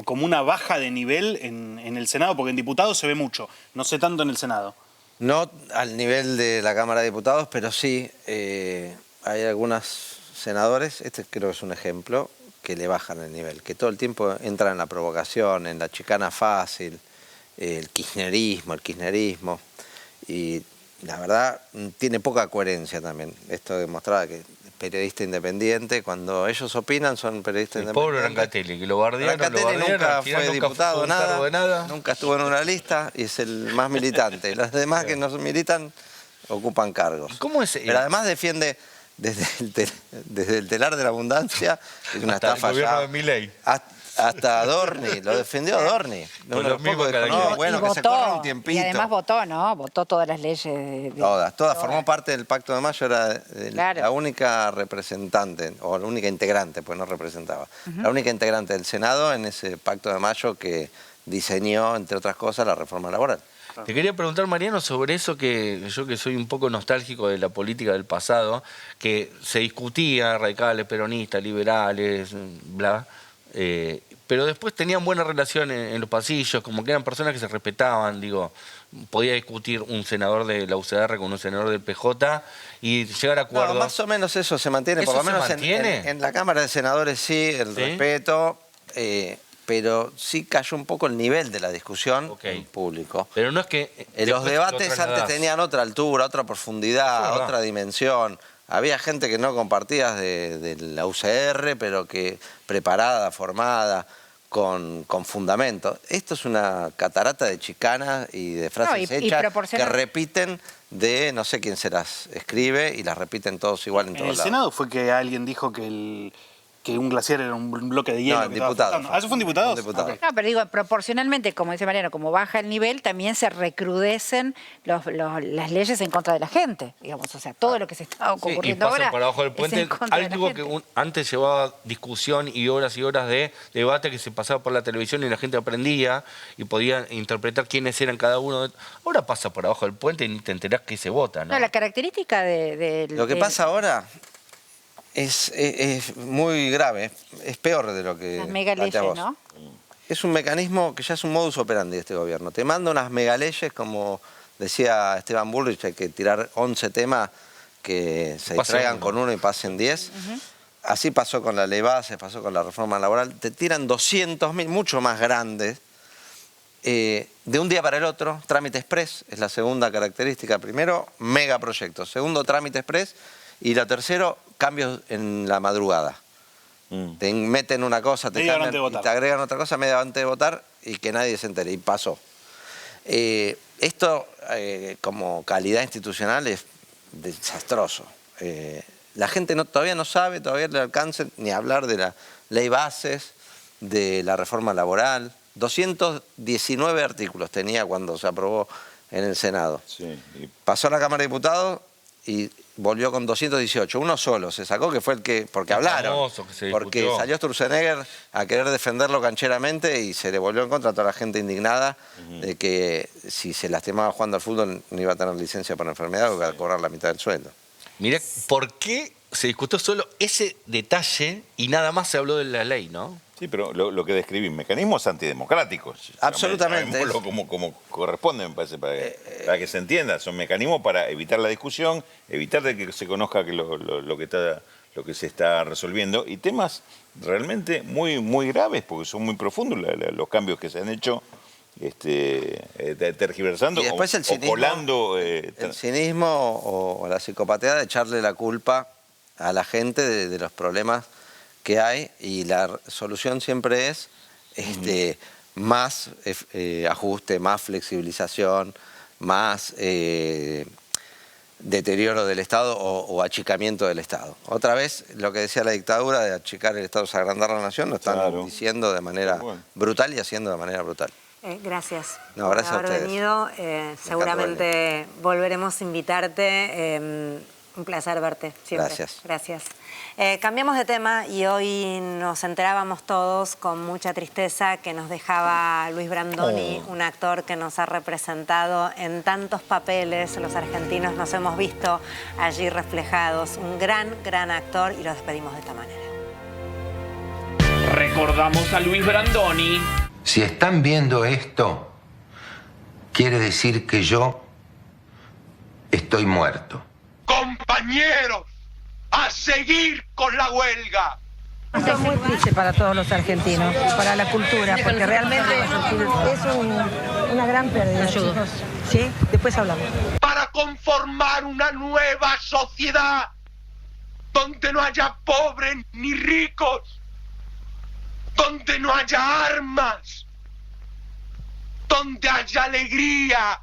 como una baja de nivel en el Senado? Porque en diputados se ve mucho, no sé tanto en el Senado.
No al nivel de la Cámara de Diputados, pero sí hay algunos senadores, este creo que es un ejemplo, que le bajan el nivel, que todo el tiempo entran en la provocación, en la chicana fácil, el kirchnerismo, y la verdad tiene poca coherencia también. Esto demostraba que periodista independiente, cuando ellos opinan son periodistas
El pobre
independientes.
Rancatelli, que lo bardearon,
Rancatelli nunca
al final
fue
nunca
diputado,
fue un cargo de nada.
nunca estuvo en una lista y es el más militante. Los demás que no militan ocupan cargos.
¿Cómo es?
Pero además defiende desde el telar de la abundancia, es una
Hasta
estafa
el gobierno
ya.
de Milei.
Hasta Adorni, lo defendió Adorni.
Con los mismos
dijo,
caracteres.
no, bueno,
Y
que se
votó,
corra un tiempito.
y además votó, ¿no? Votó todas las leyes.
Todas. Formó parte del Pacto de Mayo, era
Claro.
la única representante, o la única integrante, pues no representaba, la única integrante del Senado en ese Pacto de Mayo que diseñó, entre otras cosas, la reforma laboral.
Te quería preguntar, Mariano, sobre eso que yo que soy un poco nostálgico de la política del pasado, que se discutía, radicales, peronistas, liberales, bla, pero después tenían buena relación en los pasillos, como que eran personas que se respetaban, digo, podía discutir un senador de la UCR con un senador del PJ y llegar a acuerdos.
No, más o menos eso se mantiene,
¿Eso
por lo
se
menos
mantiene?
en la Cámara de Senadores sí, el respeto, pero sí cayó un poco el nivel de la discusión en público.
Pero no es que...
Los debates antes tenían otra altura, otra profundidad,
Eso es
otra dimensión. Había gente que no compartías de la UCR, pero que preparada, formada, con fundamento. Esto es una catarata de chicanas y de frases hechas que repiten de no sé quién se las escribe y las repiten todos igual en
En
todos
el
lados.
Senado fue que alguien dijo que un glaciar era un bloque de hielo.
No,
que estaba
diputado.
flotando. ¿Ah, eso fue un diputado?
Un diputado.
Ok.
No, pero digo, proporcionalmente, como dice Mariano, como baja el nivel, también se recrudecen las leyes en contra de la gente, digamos, o sea, todo lo que se está
Sí, y
ocurriendo
pasa
ahora
por abajo del
es
puente
en contra de la
algo
gente.
que antes llevaba discusión y horas de debate que se pasaba por la televisión y la gente aprendía y podía interpretar quiénes eran cada uno. Ahora pasa por abajo del puente y ni te enterás que se vota, ¿no?
No, la característica
Lo que pasa ahora es muy grave, es peor de lo que
las megaleyes,
planteás vos.
¿no?
Es un mecanismo que ya es un modus operandi de este gobierno. Te manda unas megaleyes, como decía Esteban Bullrich, hay que tirar 11 temas que se
Pase
distraigan
uno.
con uno y pasen 10. Así pasó con la ley base, pasó con la reforma laboral. Te tiran 200.000, mucho más grandes, de un día para el otro. Trámite express es la segunda característica. Primero, megaproyectos. Segundo, trámite express. Y lo tercero, cambios en la madrugada. Te meten una cosa, te
Media hora
cambian
antes de
y
votar.
te agregan otra cosa media hora antes de votar y que nadie se entere. Y pasó. Esto, como calidad institucional, es desastroso. La gente todavía no sabe, todavía le alcanza ni hablar de la ley bases, de la reforma laboral. 219 artículos tenía cuando se aprobó en el Senado. Pasó a la Cámara de Diputados y volvió con 218. Uno solo se sacó, que fue el que... Porque hablaron.
Famoso que se
Porque
discutió.
salió Sturzenegger a querer defenderlo cancheramente y se le volvió en contra a toda la gente indignada de que si se lastimaba jugando al fútbol no iba a tener licencia por enfermedad o iba a cobrar la mitad del sueldo.
Mirá, ¿por qué se discutió solo ese detalle y nada más se habló de la ley, no?
Sí, pero lo que describí, mecanismos antidemocráticos.
Absolutamente.
Llamémoslo como corresponde, me parece, para que se entienda. Son mecanismos para evitar la discusión, evitar de que se conozca que lo que está lo que se está resolviendo, y temas realmente muy, muy graves, porque son muy profundos los cambios que se han hecho, tergiversando
y después el cinismo,
colando.
El cinismo o la psicopatía de echarle la culpa a la gente de los problemas que hay, y la solución siempre es más ajuste, más flexibilización, más deterioro del Estado o achicamiento del Estado. Otra vez, lo que decía la dictadura de achicar el Estado es agrandar la nación, lo están diciendo de manera brutal y haciendo de manera brutal.
Gracias
No, gracias
por haber
a ustedes.
venido. Seguramente volveremos a invitarte. Un placer verte siempre.
Gracias.
Cambiamos de tema y hoy nos enterábamos todos con mucha tristeza que nos dejaba Luis Brandoni, un actor que nos ha representado en tantos papeles. Los argentinos nos hemos visto allí reflejados. Un gran actor, y lo despedimos de esta manera.
Recordamos a Luis Brandoni.
Si están viendo esto, quiere decir que yo estoy muerto.
Compañeros, a seguir con la huelga.
Esto es muy triste para todos los argentinos, para la cultura, porque realmente es una gran pérdida, chicos. ¿Sí? Después hablamos.
Para conformar una nueva sociedad donde no haya pobres ni ricos, donde no haya armas, donde haya alegría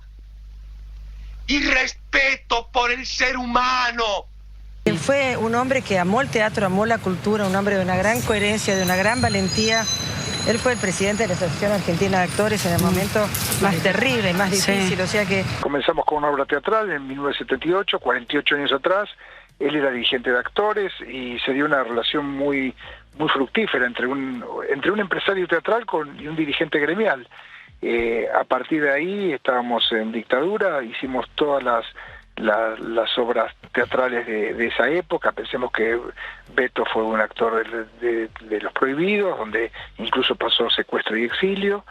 y respeto por el ser humano.
Él fue un hombre que amó el teatro, amó la cultura, un hombre de una gran coherencia, de una gran valentía. Él fue el presidente de la Asociación Argentina de Actores en el momento más terrible y más difícil, o sea que...
Comenzamos con una obra teatral en 1978, 48 años atrás. Él era dirigente de actores y se dio una relación muy fructífera entre un empresario teatral y un dirigente gremial. A partir de ahí estábamos en dictadura, hicimos todas las obras teatrales de esa época. Pensemos que Beto fue un actor de Los Prohibidos, donde incluso pasó secuestro y exilio.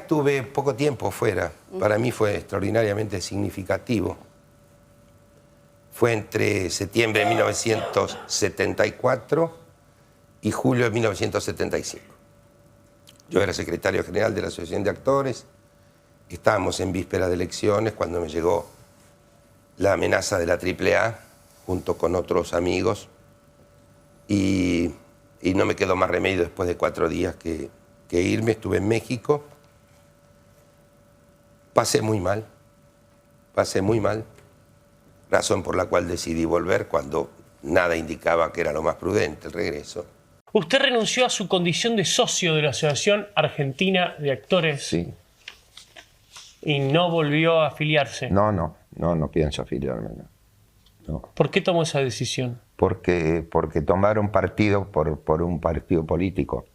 Tuve poco tiempo fuera, para mí fue extraordinariamente significativo. Fue entre septiembre de 1974 y julio de 1975. Yo era secretario general de la Asociación de Actores, estábamos en víspera de elecciones cuando me llegó la amenaza de la AAA, junto con otros amigos, y no me quedó más remedio después de 4 días que irme. Estuve en México, pasé muy mal, razón por la cual decidí volver cuando nada indicaba que era lo más prudente el regreso.
Usted renunció a su condición de socio de la Asociación Argentina de Actores.
Sí.
Y no volvió a afiliarse.
No pienso afiliarme. No.
¿Por qué tomó esa decisión?
Porque tomaron partido por un partido político.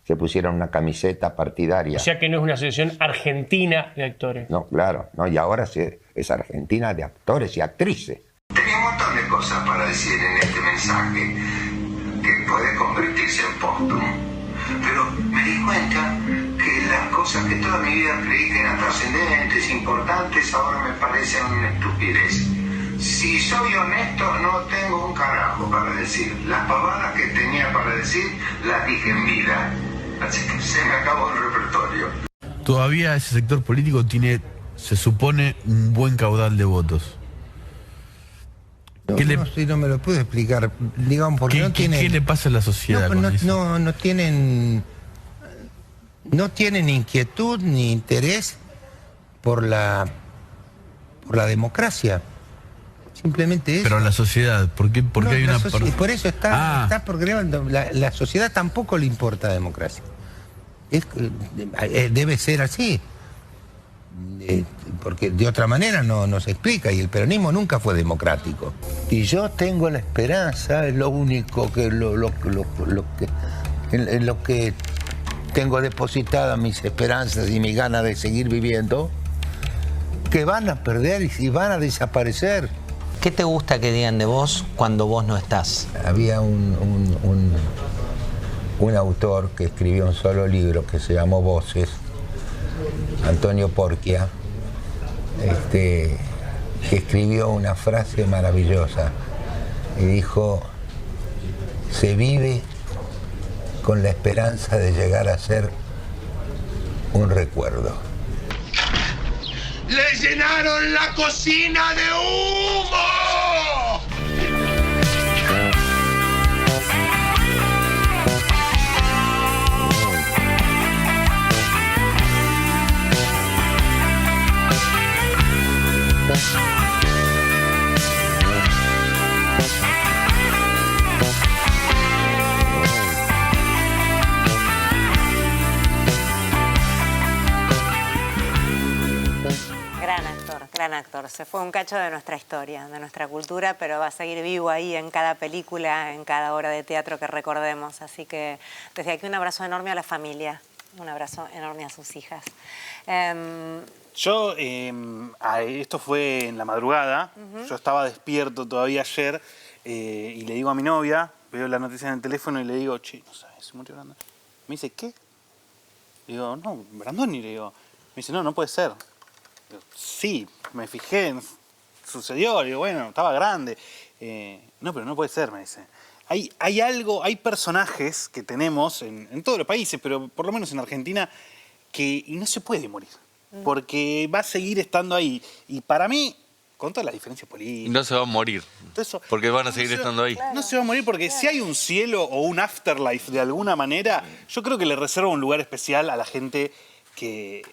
Se pusieron una camiseta partidaria.
O sea que no es una Asociación Argentina de Actores.
No, claro. No, y ahora es Argentina de Actores y Actrices.
Tenía un montón de cosas para decir en este mensaje que puede convertirse en póstumo, pero me di cuenta que las cosas que toda mi vida creí que eran trascendentes, importantes, ahora me parecen una estupidez. Si soy honesto, no tengo un carajo para decir. Las pavadas que tenía para decir las dije en vida, así que se me acabó el repertorio.
Todavía ese sector político tiene, se supone, un buen caudal de votos.
No me lo puedo explicar, digamos, porque
¿Qué le pasa a la sociedad con eso?
No tienen inquietud ni interés por la democracia. Simplemente eso.
Pero la sociedad, ¿por qué hay una...
Por eso está progresando. La sociedad tampoco le importa la democracia. Debe ser así. Porque de otra manera no se explica, y el peronismo nunca fue democrático. Y yo tengo la esperanza, es lo único que en lo que tengo depositadas mis esperanzas y mi ganas de seguir viviendo, que van a perder y van a desaparecer.
¿Qué te gusta que digan de vos cuando vos no estás?
Había un autor que escribió un solo libro que se llamó Voces, Antonio Porquia, que escribió una frase maravillosa y dijo:
se vive con la esperanza de llegar a ser un recuerdo.
¡Le llenaron la cocina de humo!
Gran actor. Se fue un cacho de nuestra historia, de nuestra cultura, pero va a seguir vivo ahí en cada película, en cada obra de teatro que recordemos. Así que desde aquí un abrazo enorme a la familia, un abrazo enorme a sus hijas.
Yo, esto fue en la madrugada, yo estaba despierto todavía ayer y le digo a mi novia, veo la noticia en el teléfono y le digo, che, no sabes, se murió Brandoni. Me dice, ¿qué? Le digo, no, Brandoni, le digo. Me dice, no puede ser. Digo, sí, me fijé, sucedió, le digo, bueno, estaba grande. No, pero no puede ser, me dice. Hay algo, hay personajes que tenemos en todos los países, pero por lo menos en Argentina, y no se puede morir. Porque va a seguir estando ahí. Y para mí, con todas las diferencias políticas...
Y no se va a morir, porque van a seguir estando ahí.
No se va a morir porque si hay un cielo o un afterlife de alguna manera, yo creo que le reservo un lugar especial a la gente que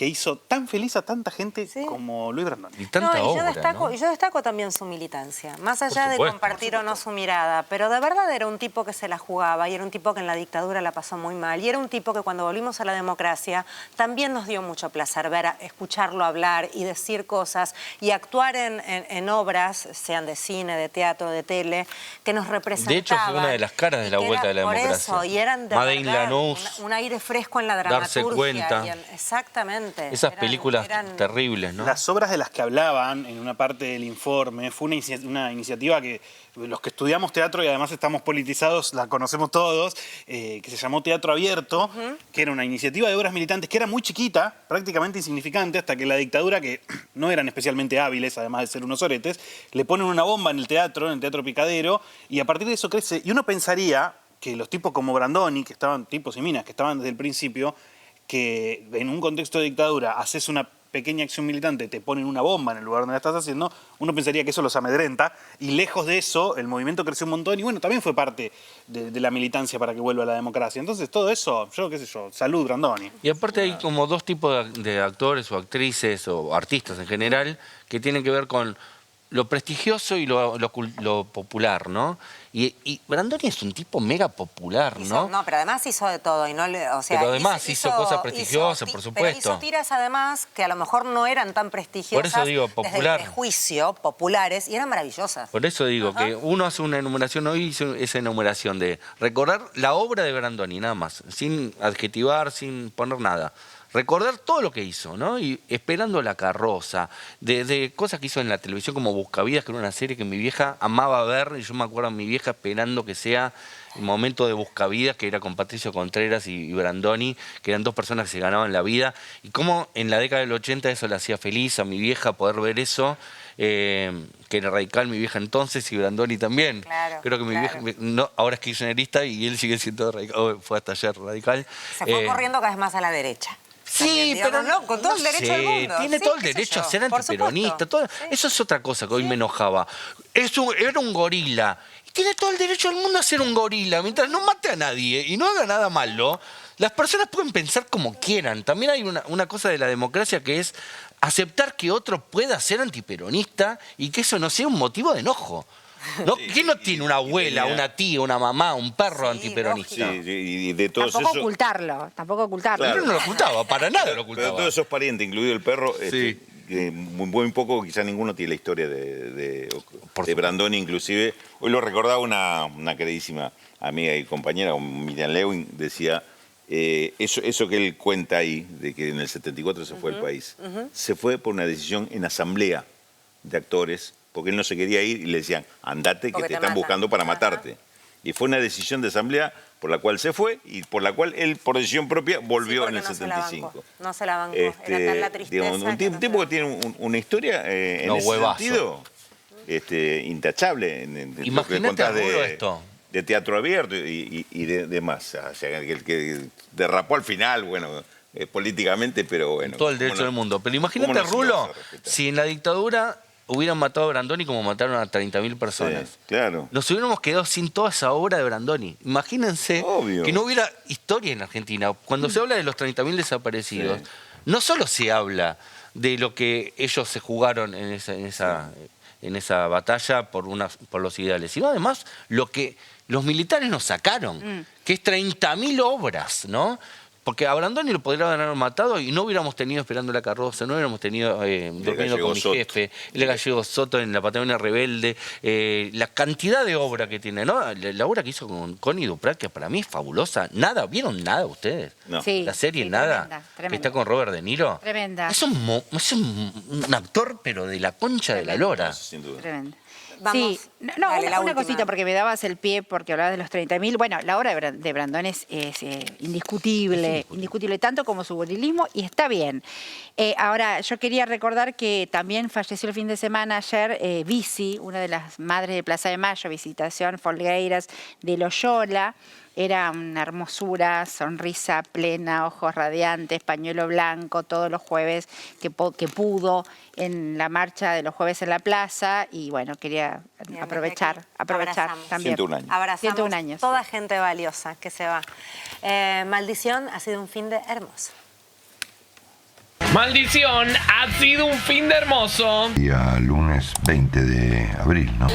hizo tan feliz a tanta gente como Luis Brandoni.
Y tanta obra,
y yo destaco también su militancia, más allá de compartir o no su mirada, pero de verdad era un tipo que se la jugaba y era un tipo que en la dictadura la pasó muy mal y era un tipo que cuando volvimos a la democracia también nos dio mucho placer escucharlo hablar y decir cosas y actuar en obras, sean de cine, de teatro, de tele, que nos representaban.
De hecho, fue una de las caras de la vuelta de la democracia.
Por eso, y eran de
Made in
verdad
Lanús,
un aire fresco en la dramaturgia.
Darse cuenta.
Exactamente.
Esas películas terribles, ¿no?
Las obras de las que hablaban en una parte del informe fue una iniciativa que los que estudiamos teatro y además estamos politizados, la conocemos todos, que se llamó Teatro Abierto, que era una iniciativa de obras militantes que era muy chiquita, prácticamente insignificante, hasta que la dictadura, que no eran especialmente hábiles, además de ser unos oretes, le ponen una bomba en el Teatro Picadero, y a partir de eso crece. Y uno pensaría que los tipos como Brandoni, tipos y minas, que estaban desde el principio, que en un contexto de dictadura haces una pequeña acción militante, te ponen una bomba en el lugar donde la estás haciendo, uno pensaría que eso los amedrenta, y lejos de eso, el movimiento creció un montón, y bueno, también fue parte de la militancia para que vuelva a la democracia. Entonces, todo eso, salud, Brandoni.
Y aparte hay como dos tipos de actores o actrices o artistas en general que tienen que ver con lo prestigioso y lo popular, ¿no? Y Brandoni es un tipo mega popular, ¿no?
No, pero además hizo de todo.
Pero además hizo cosas prestigiosas, por supuesto.
Pero hizo tiras además que a lo mejor no eran tan prestigiosas.
Por eso digo, popular.
Desde el prejuicio, populares, y eran maravillosas.
Por eso digo que uno hace una enumeración, hoy hizo esa enumeración de recordar la obra de Brandoni, nada más, sin adjetivar, sin poner nada. Recordar todo lo que hizo, ¿no? Y Esperando la carroza, de cosas que hizo en la televisión como Buscavidas, que era una serie que mi vieja amaba ver, y yo me acuerdo a mi vieja esperando que sea el momento de Buscavidas, que era con Patricio Contreras y Brandoni, que eran dos personas que se ganaban la vida, y cómo en la década del 80 eso le hacía feliz a mi vieja poder ver eso, que era radical mi vieja entonces y Brandoni también.
Claro,
creo que mi vieja, ahora es kirchnerista y él sigue siendo radical, fue hasta ayer radical.
Se fue corriendo cada vez más a la derecha.
Sí, pero
no, con todo el derecho del mundo.
Tiene todo el derecho a ser antiperonista. Eso es otra cosa que hoy me enojaba. Era un gorila. Y tiene todo el derecho del mundo a ser un gorila. Mientras no mate a nadie y no haga nada malo, las personas pueden pensar como quieran. También hay una cosa de la democracia que es aceptar que otro pueda ser antiperonista y que eso no sea un motivo de enojo. ¿No? ¿Quién no tiene una abuela, una tía, una mamá, un perro antiperonista?
Y de todos
tampoco ocultarlo.
Claro. Pero no lo ocultaba, para nada lo ocultaba.
Pero todos esos parientes, incluido el perro, muy poco, quizá ninguno tiene la historia de Brandoni, inclusive. Hoy lo recordaba una queridísima amiga y compañera, Miriam Lewin, decía, eso que él cuenta ahí, de que en el 74 se fue del país, se fue por una decisión en asamblea de actores, porque él no se quería ir y le decían, andate que te están buscando para matarte. Y fue una decisión de asamblea por la cual se fue y por la cual él, por decisión propia, volvió en el 75.
No se la bancó, era tal la tristeza.
Digamos, un tipo que tiene una historia en ese sentido intachable.
Imagínate esto.
de teatro abierto y demás. O sea, el que derrapó al final, bueno, políticamente, pero bueno.
Todo el derecho del mundo. Pero imagínate, Rulo, si en la dictadura hubieran matado a Brandoni como mataron a 30.000 personas.
Sí, claro.
Nos hubiéramos quedado sin toda esa obra de Brandoni. Imagínense que no hubiera historia en Argentina. Cuando se habla de los 30.000 desaparecidos, no solo se habla de lo que ellos se jugaron en esa batalla por los ideales, sino además lo que los militares nos sacaron, que es 30.000 obras, ¿no? Porque a Brandoni lo podrían haber matado y no hubiéramos tenido Esperando la carroza, no hubiéramos tenido Durmiendo con mi jefe, El Gallego Soto en La Patagonia Rebelde, la cantidad de obra que tiene, ¿no? La obra que hizo con Connie Duprat, que para mí es fabulosa. Nada, ¿vieron Nada ustedes?
No. Sí,
la serie Nada,
tremenda.
que está con Robert De Niro.
Tremenda.
Es un actor, pero de la concha de la lora.
Sin duda.
Tremenda.
Vamos,
Sí, no,
dale, la
una
última.
cosita, porque me dabas el pie porque hablabas de los 30.000. Bueno, la obra de Brandoni es indiscutible, indiscutible tanto como su burilismo, y está bien. Ahora, yo quería recordar que también falleció el fin de semana ayer Visi, una de las madres de Plaza de Mayo, Visitación Folgueiras de Loyola. Era una hermosura, sonrisa plena, ojos radiantes, pañuelo blanco, todos los jueves que pudo en la marcha de los jueves en la plaza. Y bueno, quería aprovechar
Abrazamos.
también.
101 años.
Abrazamos
101 años.
toda gente valiosa que se va. Maldición, ha sido un fin de hermoso.
Maldición, ha sido un fin de hermoso.
Día lunes 20 de abril, ¿no?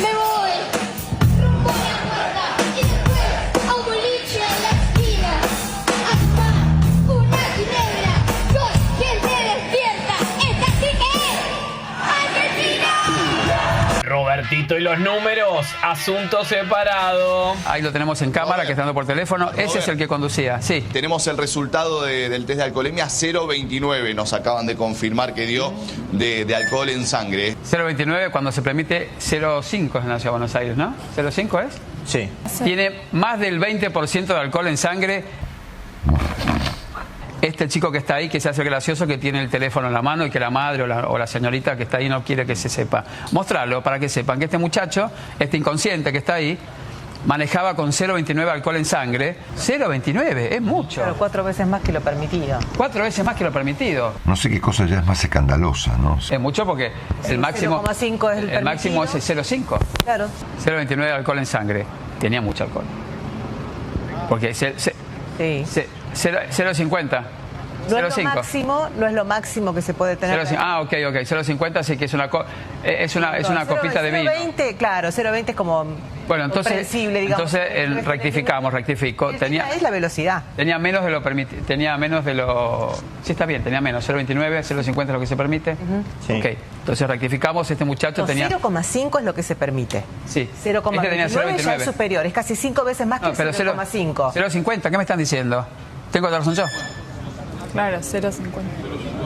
Me voy rumbo a la puerta y después a un boliche en la esquina. Hasta una ginebra. Soy quien se despierta. Esta sí que es Argentina.
Robertito y los números, asunto separado.
Ahí lo tenemos en cámara, que está dando por teléfono. Ese es el que conducía, sí.
Tenemos el resultado del test de alcoholemia 0,29. Nos acaban de confirmar que dio de alcohol en sangre.
0,29 cuando se permite 0,5 en la Ciudad de Buenos Aires, ¿no? ¿0,5 es?
Sí.
Tiene más del 20% de alcohol en sangre. Este chico que está ahí, que se hace gracioso, que tiene el teléfono en la mano y que la madre o la señorita que está ahí no quiere que se sepa. Mostrarlo para que sepan que este muchacho, este inconsciente que está ahí, manejaba con 0,29 alcohol en sangre. 0,29, es mucho.
Pero 4 veces más que lo permitido.
4 veces más que lo permitido.
No sé qué cosa ya es más escandalosa, ¿no?
Es mucho porque el máximo,
0,5 es el
máximo es
permitido.
el 0,5.
Claro.
0,29 alcohol en sangre. Tenía mucho alcohol. Porque 0,50.
No es,
0,5.
no es lo máximo que se puede tener.
0,5. Ok. 0,50 sí que es una copita de vino.
0,20, claro, 0,20 es como
bueno, entonces,
comprensible, digamos.
entonces rectificó.
Es la velocidad.
Tenía menos de lo permitido. Sí, está bien, tenía menos. 0,29, 0,50 es lo que se permite.
Sí.
Ok, entonces rectificamos. Este muchacho tenía
0,5 es lo que se permite.
Sí.
0,29 ya es superior, es casi 5 veces más que 0,5.
0,50, ¿qué me están diciendo? ¿Tengo razón yo?
Claro, 0,50.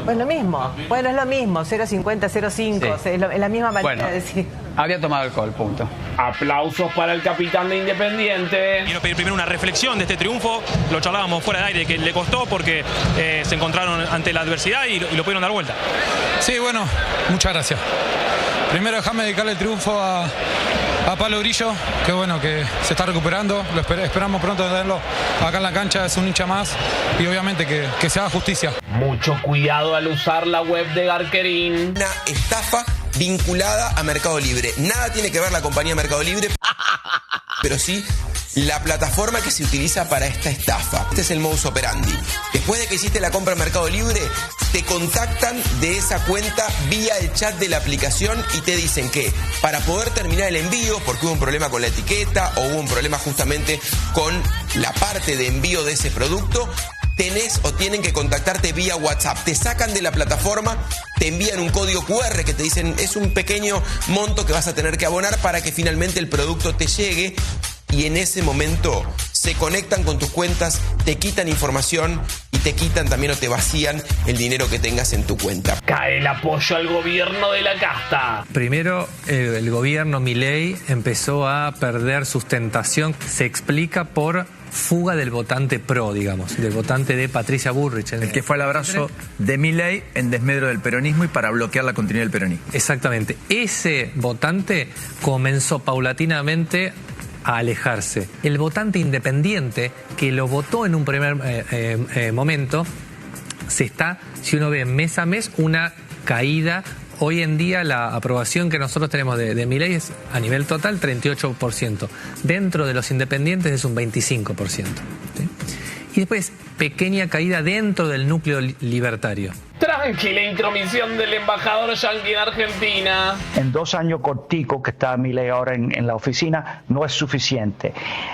Pues lo mismo. Bueno, es lo mismo. 0,50, 0,5.
Sí.
Es la misma manera
Bueno,
de decir.
había tomado alcohol, punto.
Aplausos para el capitán de Independiente.
Quiero pedir primero una reflexión de este triunfo. Lo charlábamos fuera de aire, que le costó porque se encontraron ante la adversidad y lo pudieron dar vuelta.
Sí, bueno, muchas gracias. Primero déjame dedicarle el triunfo a Pablo Grillo, que bueno, que se está recuperando. Esperamos pronto tenerlo acá en la cancha, es un hincha más y obviamente que se haga justicia.
Mucho cuidado al usar la web de Garquerín.
Una estafa vinculada a Mercado Libre. Nada tiene que ver la compañía Mercado Libre, pero sí la plataforma que se utiliza para esta estafa. Este es el modus operandi. Después de que hiciste la compra en Mercado Libre, te contactan de esa cuenta vía el chat de la aplicación y te dicen que para poder terminar el envío, porque hubo un problema con la etiqueta o hubo un problema justamente con la parte de envío de ese producto, tenés o tienen que contactarte vía WhatsApp. Te sacan de la plataforma, te envían un código QR que te dicen es un pequeño monto que vas a tener que abonar para que finalmente el producto te llegue. Y en ese momento se conectan con tus cuentas, te quitan información y te quitan también o te vacían el dinero que tengas en tu cuenta.
Cae el apoyo al gobierno de la casta.
Primero, el gobierno Milei empezó a perder sustentación. Se explica por fuga del votante pro, digamos, del votante de Patricia Bullrich.
El que fue al abrazo de Milei en desmedro del peronismo y para bloquear la continuidad del peronismo.
Exactamente. Ese votante comenzó paulatinamente a alejarse. El votante independiente que lo votó en un primer momento, si uno ve mes a mes, una caída. Hoy en día la aprobación que nosotros tenemos de Milei es a nivel total 38%. Dentro de los independientes es un 25%. ¿Sí? Y después, pequeña caída dentro del núcleo libertario.
Tranquila intromisión del embajador yanqui en Argentina.
En 2 años corticos que está Milei ahora en la oficina no es suficiente.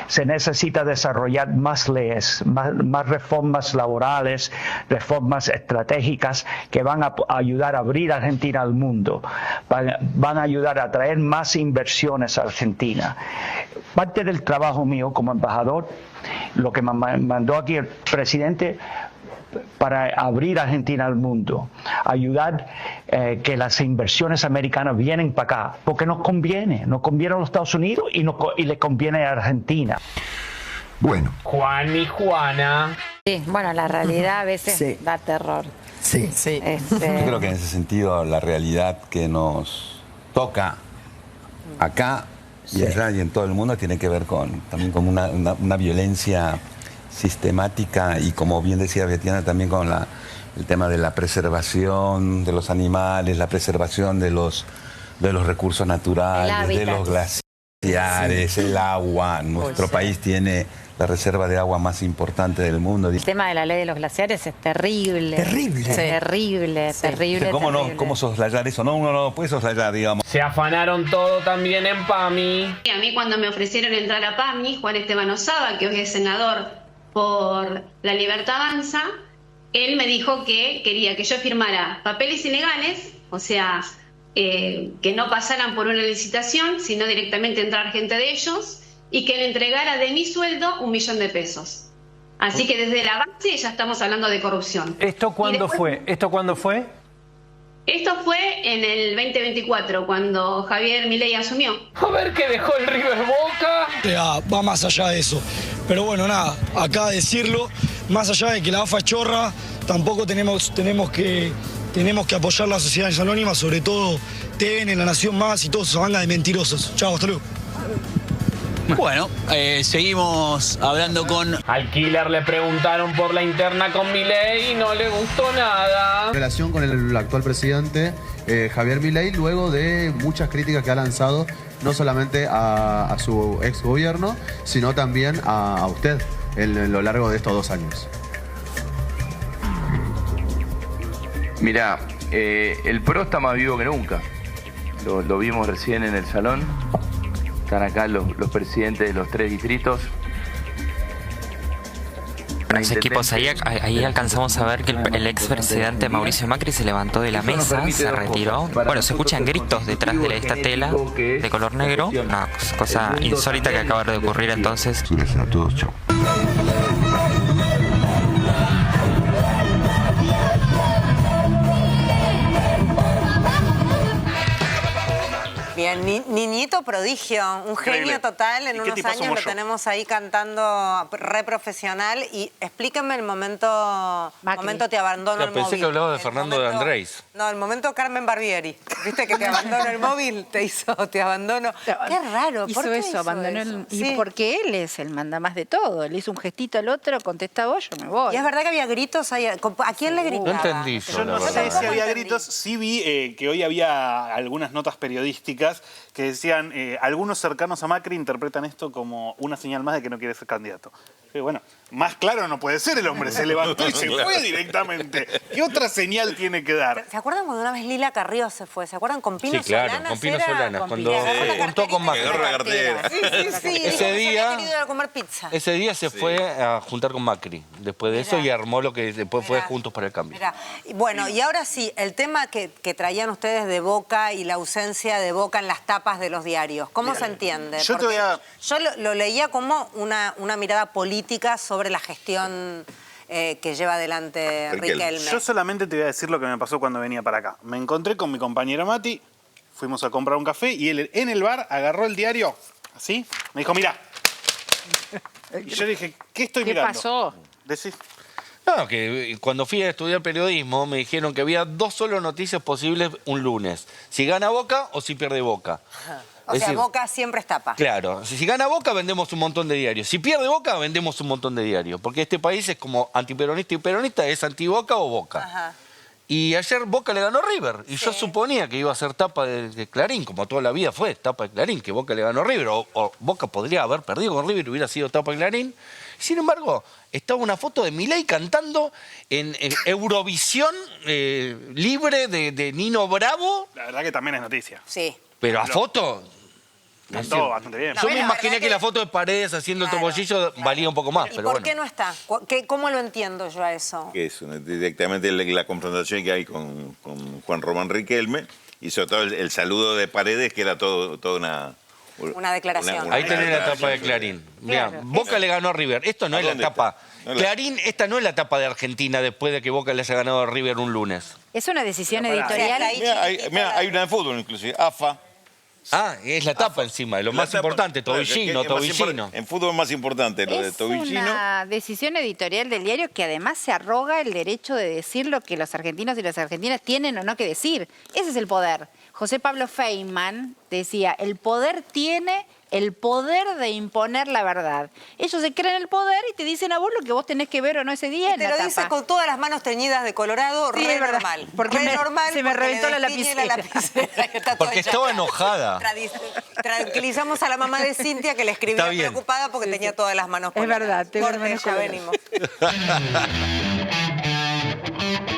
Se necesita desarrollar más leyes, más reformas laborales, reformas estratégicas que van a ayudar a abrir Argentina al mundo. Van a ayudar a traer más inversiones a Argentina. Parte del trabajo mío como embajador, lo que me mandó aquí el presidente, para abrir Argentina al mundo, ayudar que las inversiones americanas vienen para acá, porque nos conviene a los Estados Unidos y le conviene a Argentina.
Bueno. Juan y Juana.
Sí, bueno, la realidad a veces da terror.
Sí. Yo creo que en ese sentido la realidad que nos toca acá y allá y en todo el mundo tiene que ver también con una violencia sistemática y, como bien decía Betiana, también con el tema de la preservación de los animales, la preservación de los recursos naturales, de los glaciares, el agua. Nuestro país tiene la reserva de agua más importante del mundo.
El tema de la ley de los glaciares es terrible. Terrible.
¿Cómo soslayar eso? No, uno no puede soslayar, digamos.
Se afanaron todo también en PAMI.
A mí, cuando me ofrecieron entrar a PAMI, Juan Esteban Osada, que hoy es senador por La Libertad Avanza, él me dijo que quería que yo firmara papeles ilegales, o sea, que no pasaran por una licitación, sino directamente entrar gente de ellos, y que le entregara de mi sueldo 1 millón de pesos. Así que desde la base ya estamos hablando de corrupción.
¿Esto cuándo fue?
Esto fue en el 2024, cuando Javier Milei asumió.
A ver qué dejó el River Boca.
Va más allá de eso. Pero bueno, nada, acá decirlo, más allá de que la AFA es chorra, tampoco tenemos que apoyar las sociedades anónimas, sobre todo TN, La Nación Más y toda esa banda de mentirosos. Chao, hasta luego.
Bueno, seguimos hablando con...
Al Killer le preguntaron por la interna con Milei y no le gustó nada.
En relación con el actual presidente Javier Milei, luego de muchas críticas que ha lanzado, no solamente a su ex gobierno, sino también a usted en lo largo de estos 2 años.
Mirá, el PRO está más vivo que nunca. Lo vimos recién en el salón. Están acá los presidentes de los 3 distritos.
Los equipos, ahí alcanzamos a ver que el expresidente Mauricio Macri se levantó de la mesa, se retiró. Bueno, se escuchan gritos detrás de esta tela de color negro. Una cosa insólita que acaba de ocurrir entonces.
Gracias a todos, chao.
Bien, niñito prodigio, un genio total. En unos años lo tenemos ahí cantando re profesional. Y explíquenme el momento te abandono el móvil.
Pensé que hablaba de Fernando de Andrés.
No, el momento Carmen Barbieri. ¿Viste que te abandono el móvil? Te abandono. Qué raro. ¿Por qué
hizo eso? Abandonó el... Y porque él es el mandamás de todo. Le hizo un gestito al otro, contesta vos, yo me voy.
Y es verdad que había gritos ahí. ¿A quién le gritaba?
No entendí
yo no sé si había gritos. Sí vi que hoy había algunas notas periodísticas que decían, algunos cercanos a Macri interpretan esto como una señal más de que no quiere ser candidato. Bueno, más claro no puede ser el hombre, se levantó y se fue directamente. ¿Qué otra señal tiene que dar?
¿Se acuerdan cuando una vez Lila Carrió se fue? ¿Se acuerdan con Pino
Solanas?
Sí, claro,
con Pino Solanas, cuando juntó con Macri.
Sí,
ese día
querido ir a comer pizza.
Ese día se fue a juntar con Macri, después de eso, y armó lo que después fue Juntos para el Cambio.
Bueno, y ahora sí, el tema que traían ustedes de Boca y la ausencia de Boca en las tapas de los diarios, ¿cómo se entiende? Yo lo leía como una mirada política sobre la gestión que lleva adelante Riquelme.
Yo solamente te voy a decir lo que me pasó cuando venía para acá. Me encontré con mi compañera Mati, fuimos a comprar un café y él en el bar agarró el diario, así, me dijo, mirá. Y yo dije, ¿qué estoy mirando?
¿Qué pasó?
Decís.
No, que cuando fui a estudiar periodismo me dijeron que había 2 solo noticias posibles un lunes. Si gana Boca o si pierde Boca.
O sea, Boca siempre es tapa.
Claro, si gana Boca vendemos un montón de diarios. Si pierde Boca vendemos un montón de diarios. Porque este país es como antiperonista y peronista, es anti-Boca o Boca.
Ajá.
Y ayer Boca le ganó a River. Y yo suponía que iba a ser tapa de Clarín, como toda la vida fue tapa de Clarín, que Boca le ganó a River. O Boca podría haber perdido con River y hubiera sido tapa de Clarín. Sin embargo, estaba una foto de Milei cantando en Eurovisión libre de Nino Bravo.
La verdad que también es noticia.
Sí.
Pero a foto...
Cantó bastante bien.
Yo me imaginé que la foto de Paredes haciendo el topollillo valía un poco más,
¿Y
pero
por
bueno.
qué no está? ¿Cómo lo entiendo yo a eso?
Que es directamente la confrontación que hay con Juan Román Riquelme y sobre todo el saludo de Paredes, que era toda
una declaración.
Ahí tenés la tapa de Clarín. Mirá,
Claro.
Boca le ganó a River. Esto no es la tapa. Clarín, esta no es la tapa de Argentina después de que Boca le haya ganado a River un lunes.
Es una decisión editorial.
Mira, hay una de fútbol inclusive, AFA.
Ah, es la tapa encima, de lo más importante, Tobillino, Tobillino.
En fútbol es más importante lo de Tobillino.
Es una decisión editorial del diario que además se arroga el derecho de decir lo que los argentinos y las argentinas tienen o no que decir. Ese es el poder. José Pablo Feynman decía, el poder tiene el poder de imponer la verdad. Ellos se creen el poder y te dicen a vos lo que vos tenés que ver o no ese día en
Te
la
lo
tapa.
dice con todas las manos teñidas de colorado,
Sí,
re
es verdad,
normal.
porque
Re normal
se me
porque
reventó
le
la
destiñe
lapicera.
Está todo
Porque
hecho.
estaba enojada.
Tranquilizamos a la mamá de Cintia que le escribía
Está bien.
preocupada porque tenía todas las manos
Es
coloradas.
verdad, tengo las
Corte,
manos
ya
coloradas.
venimos.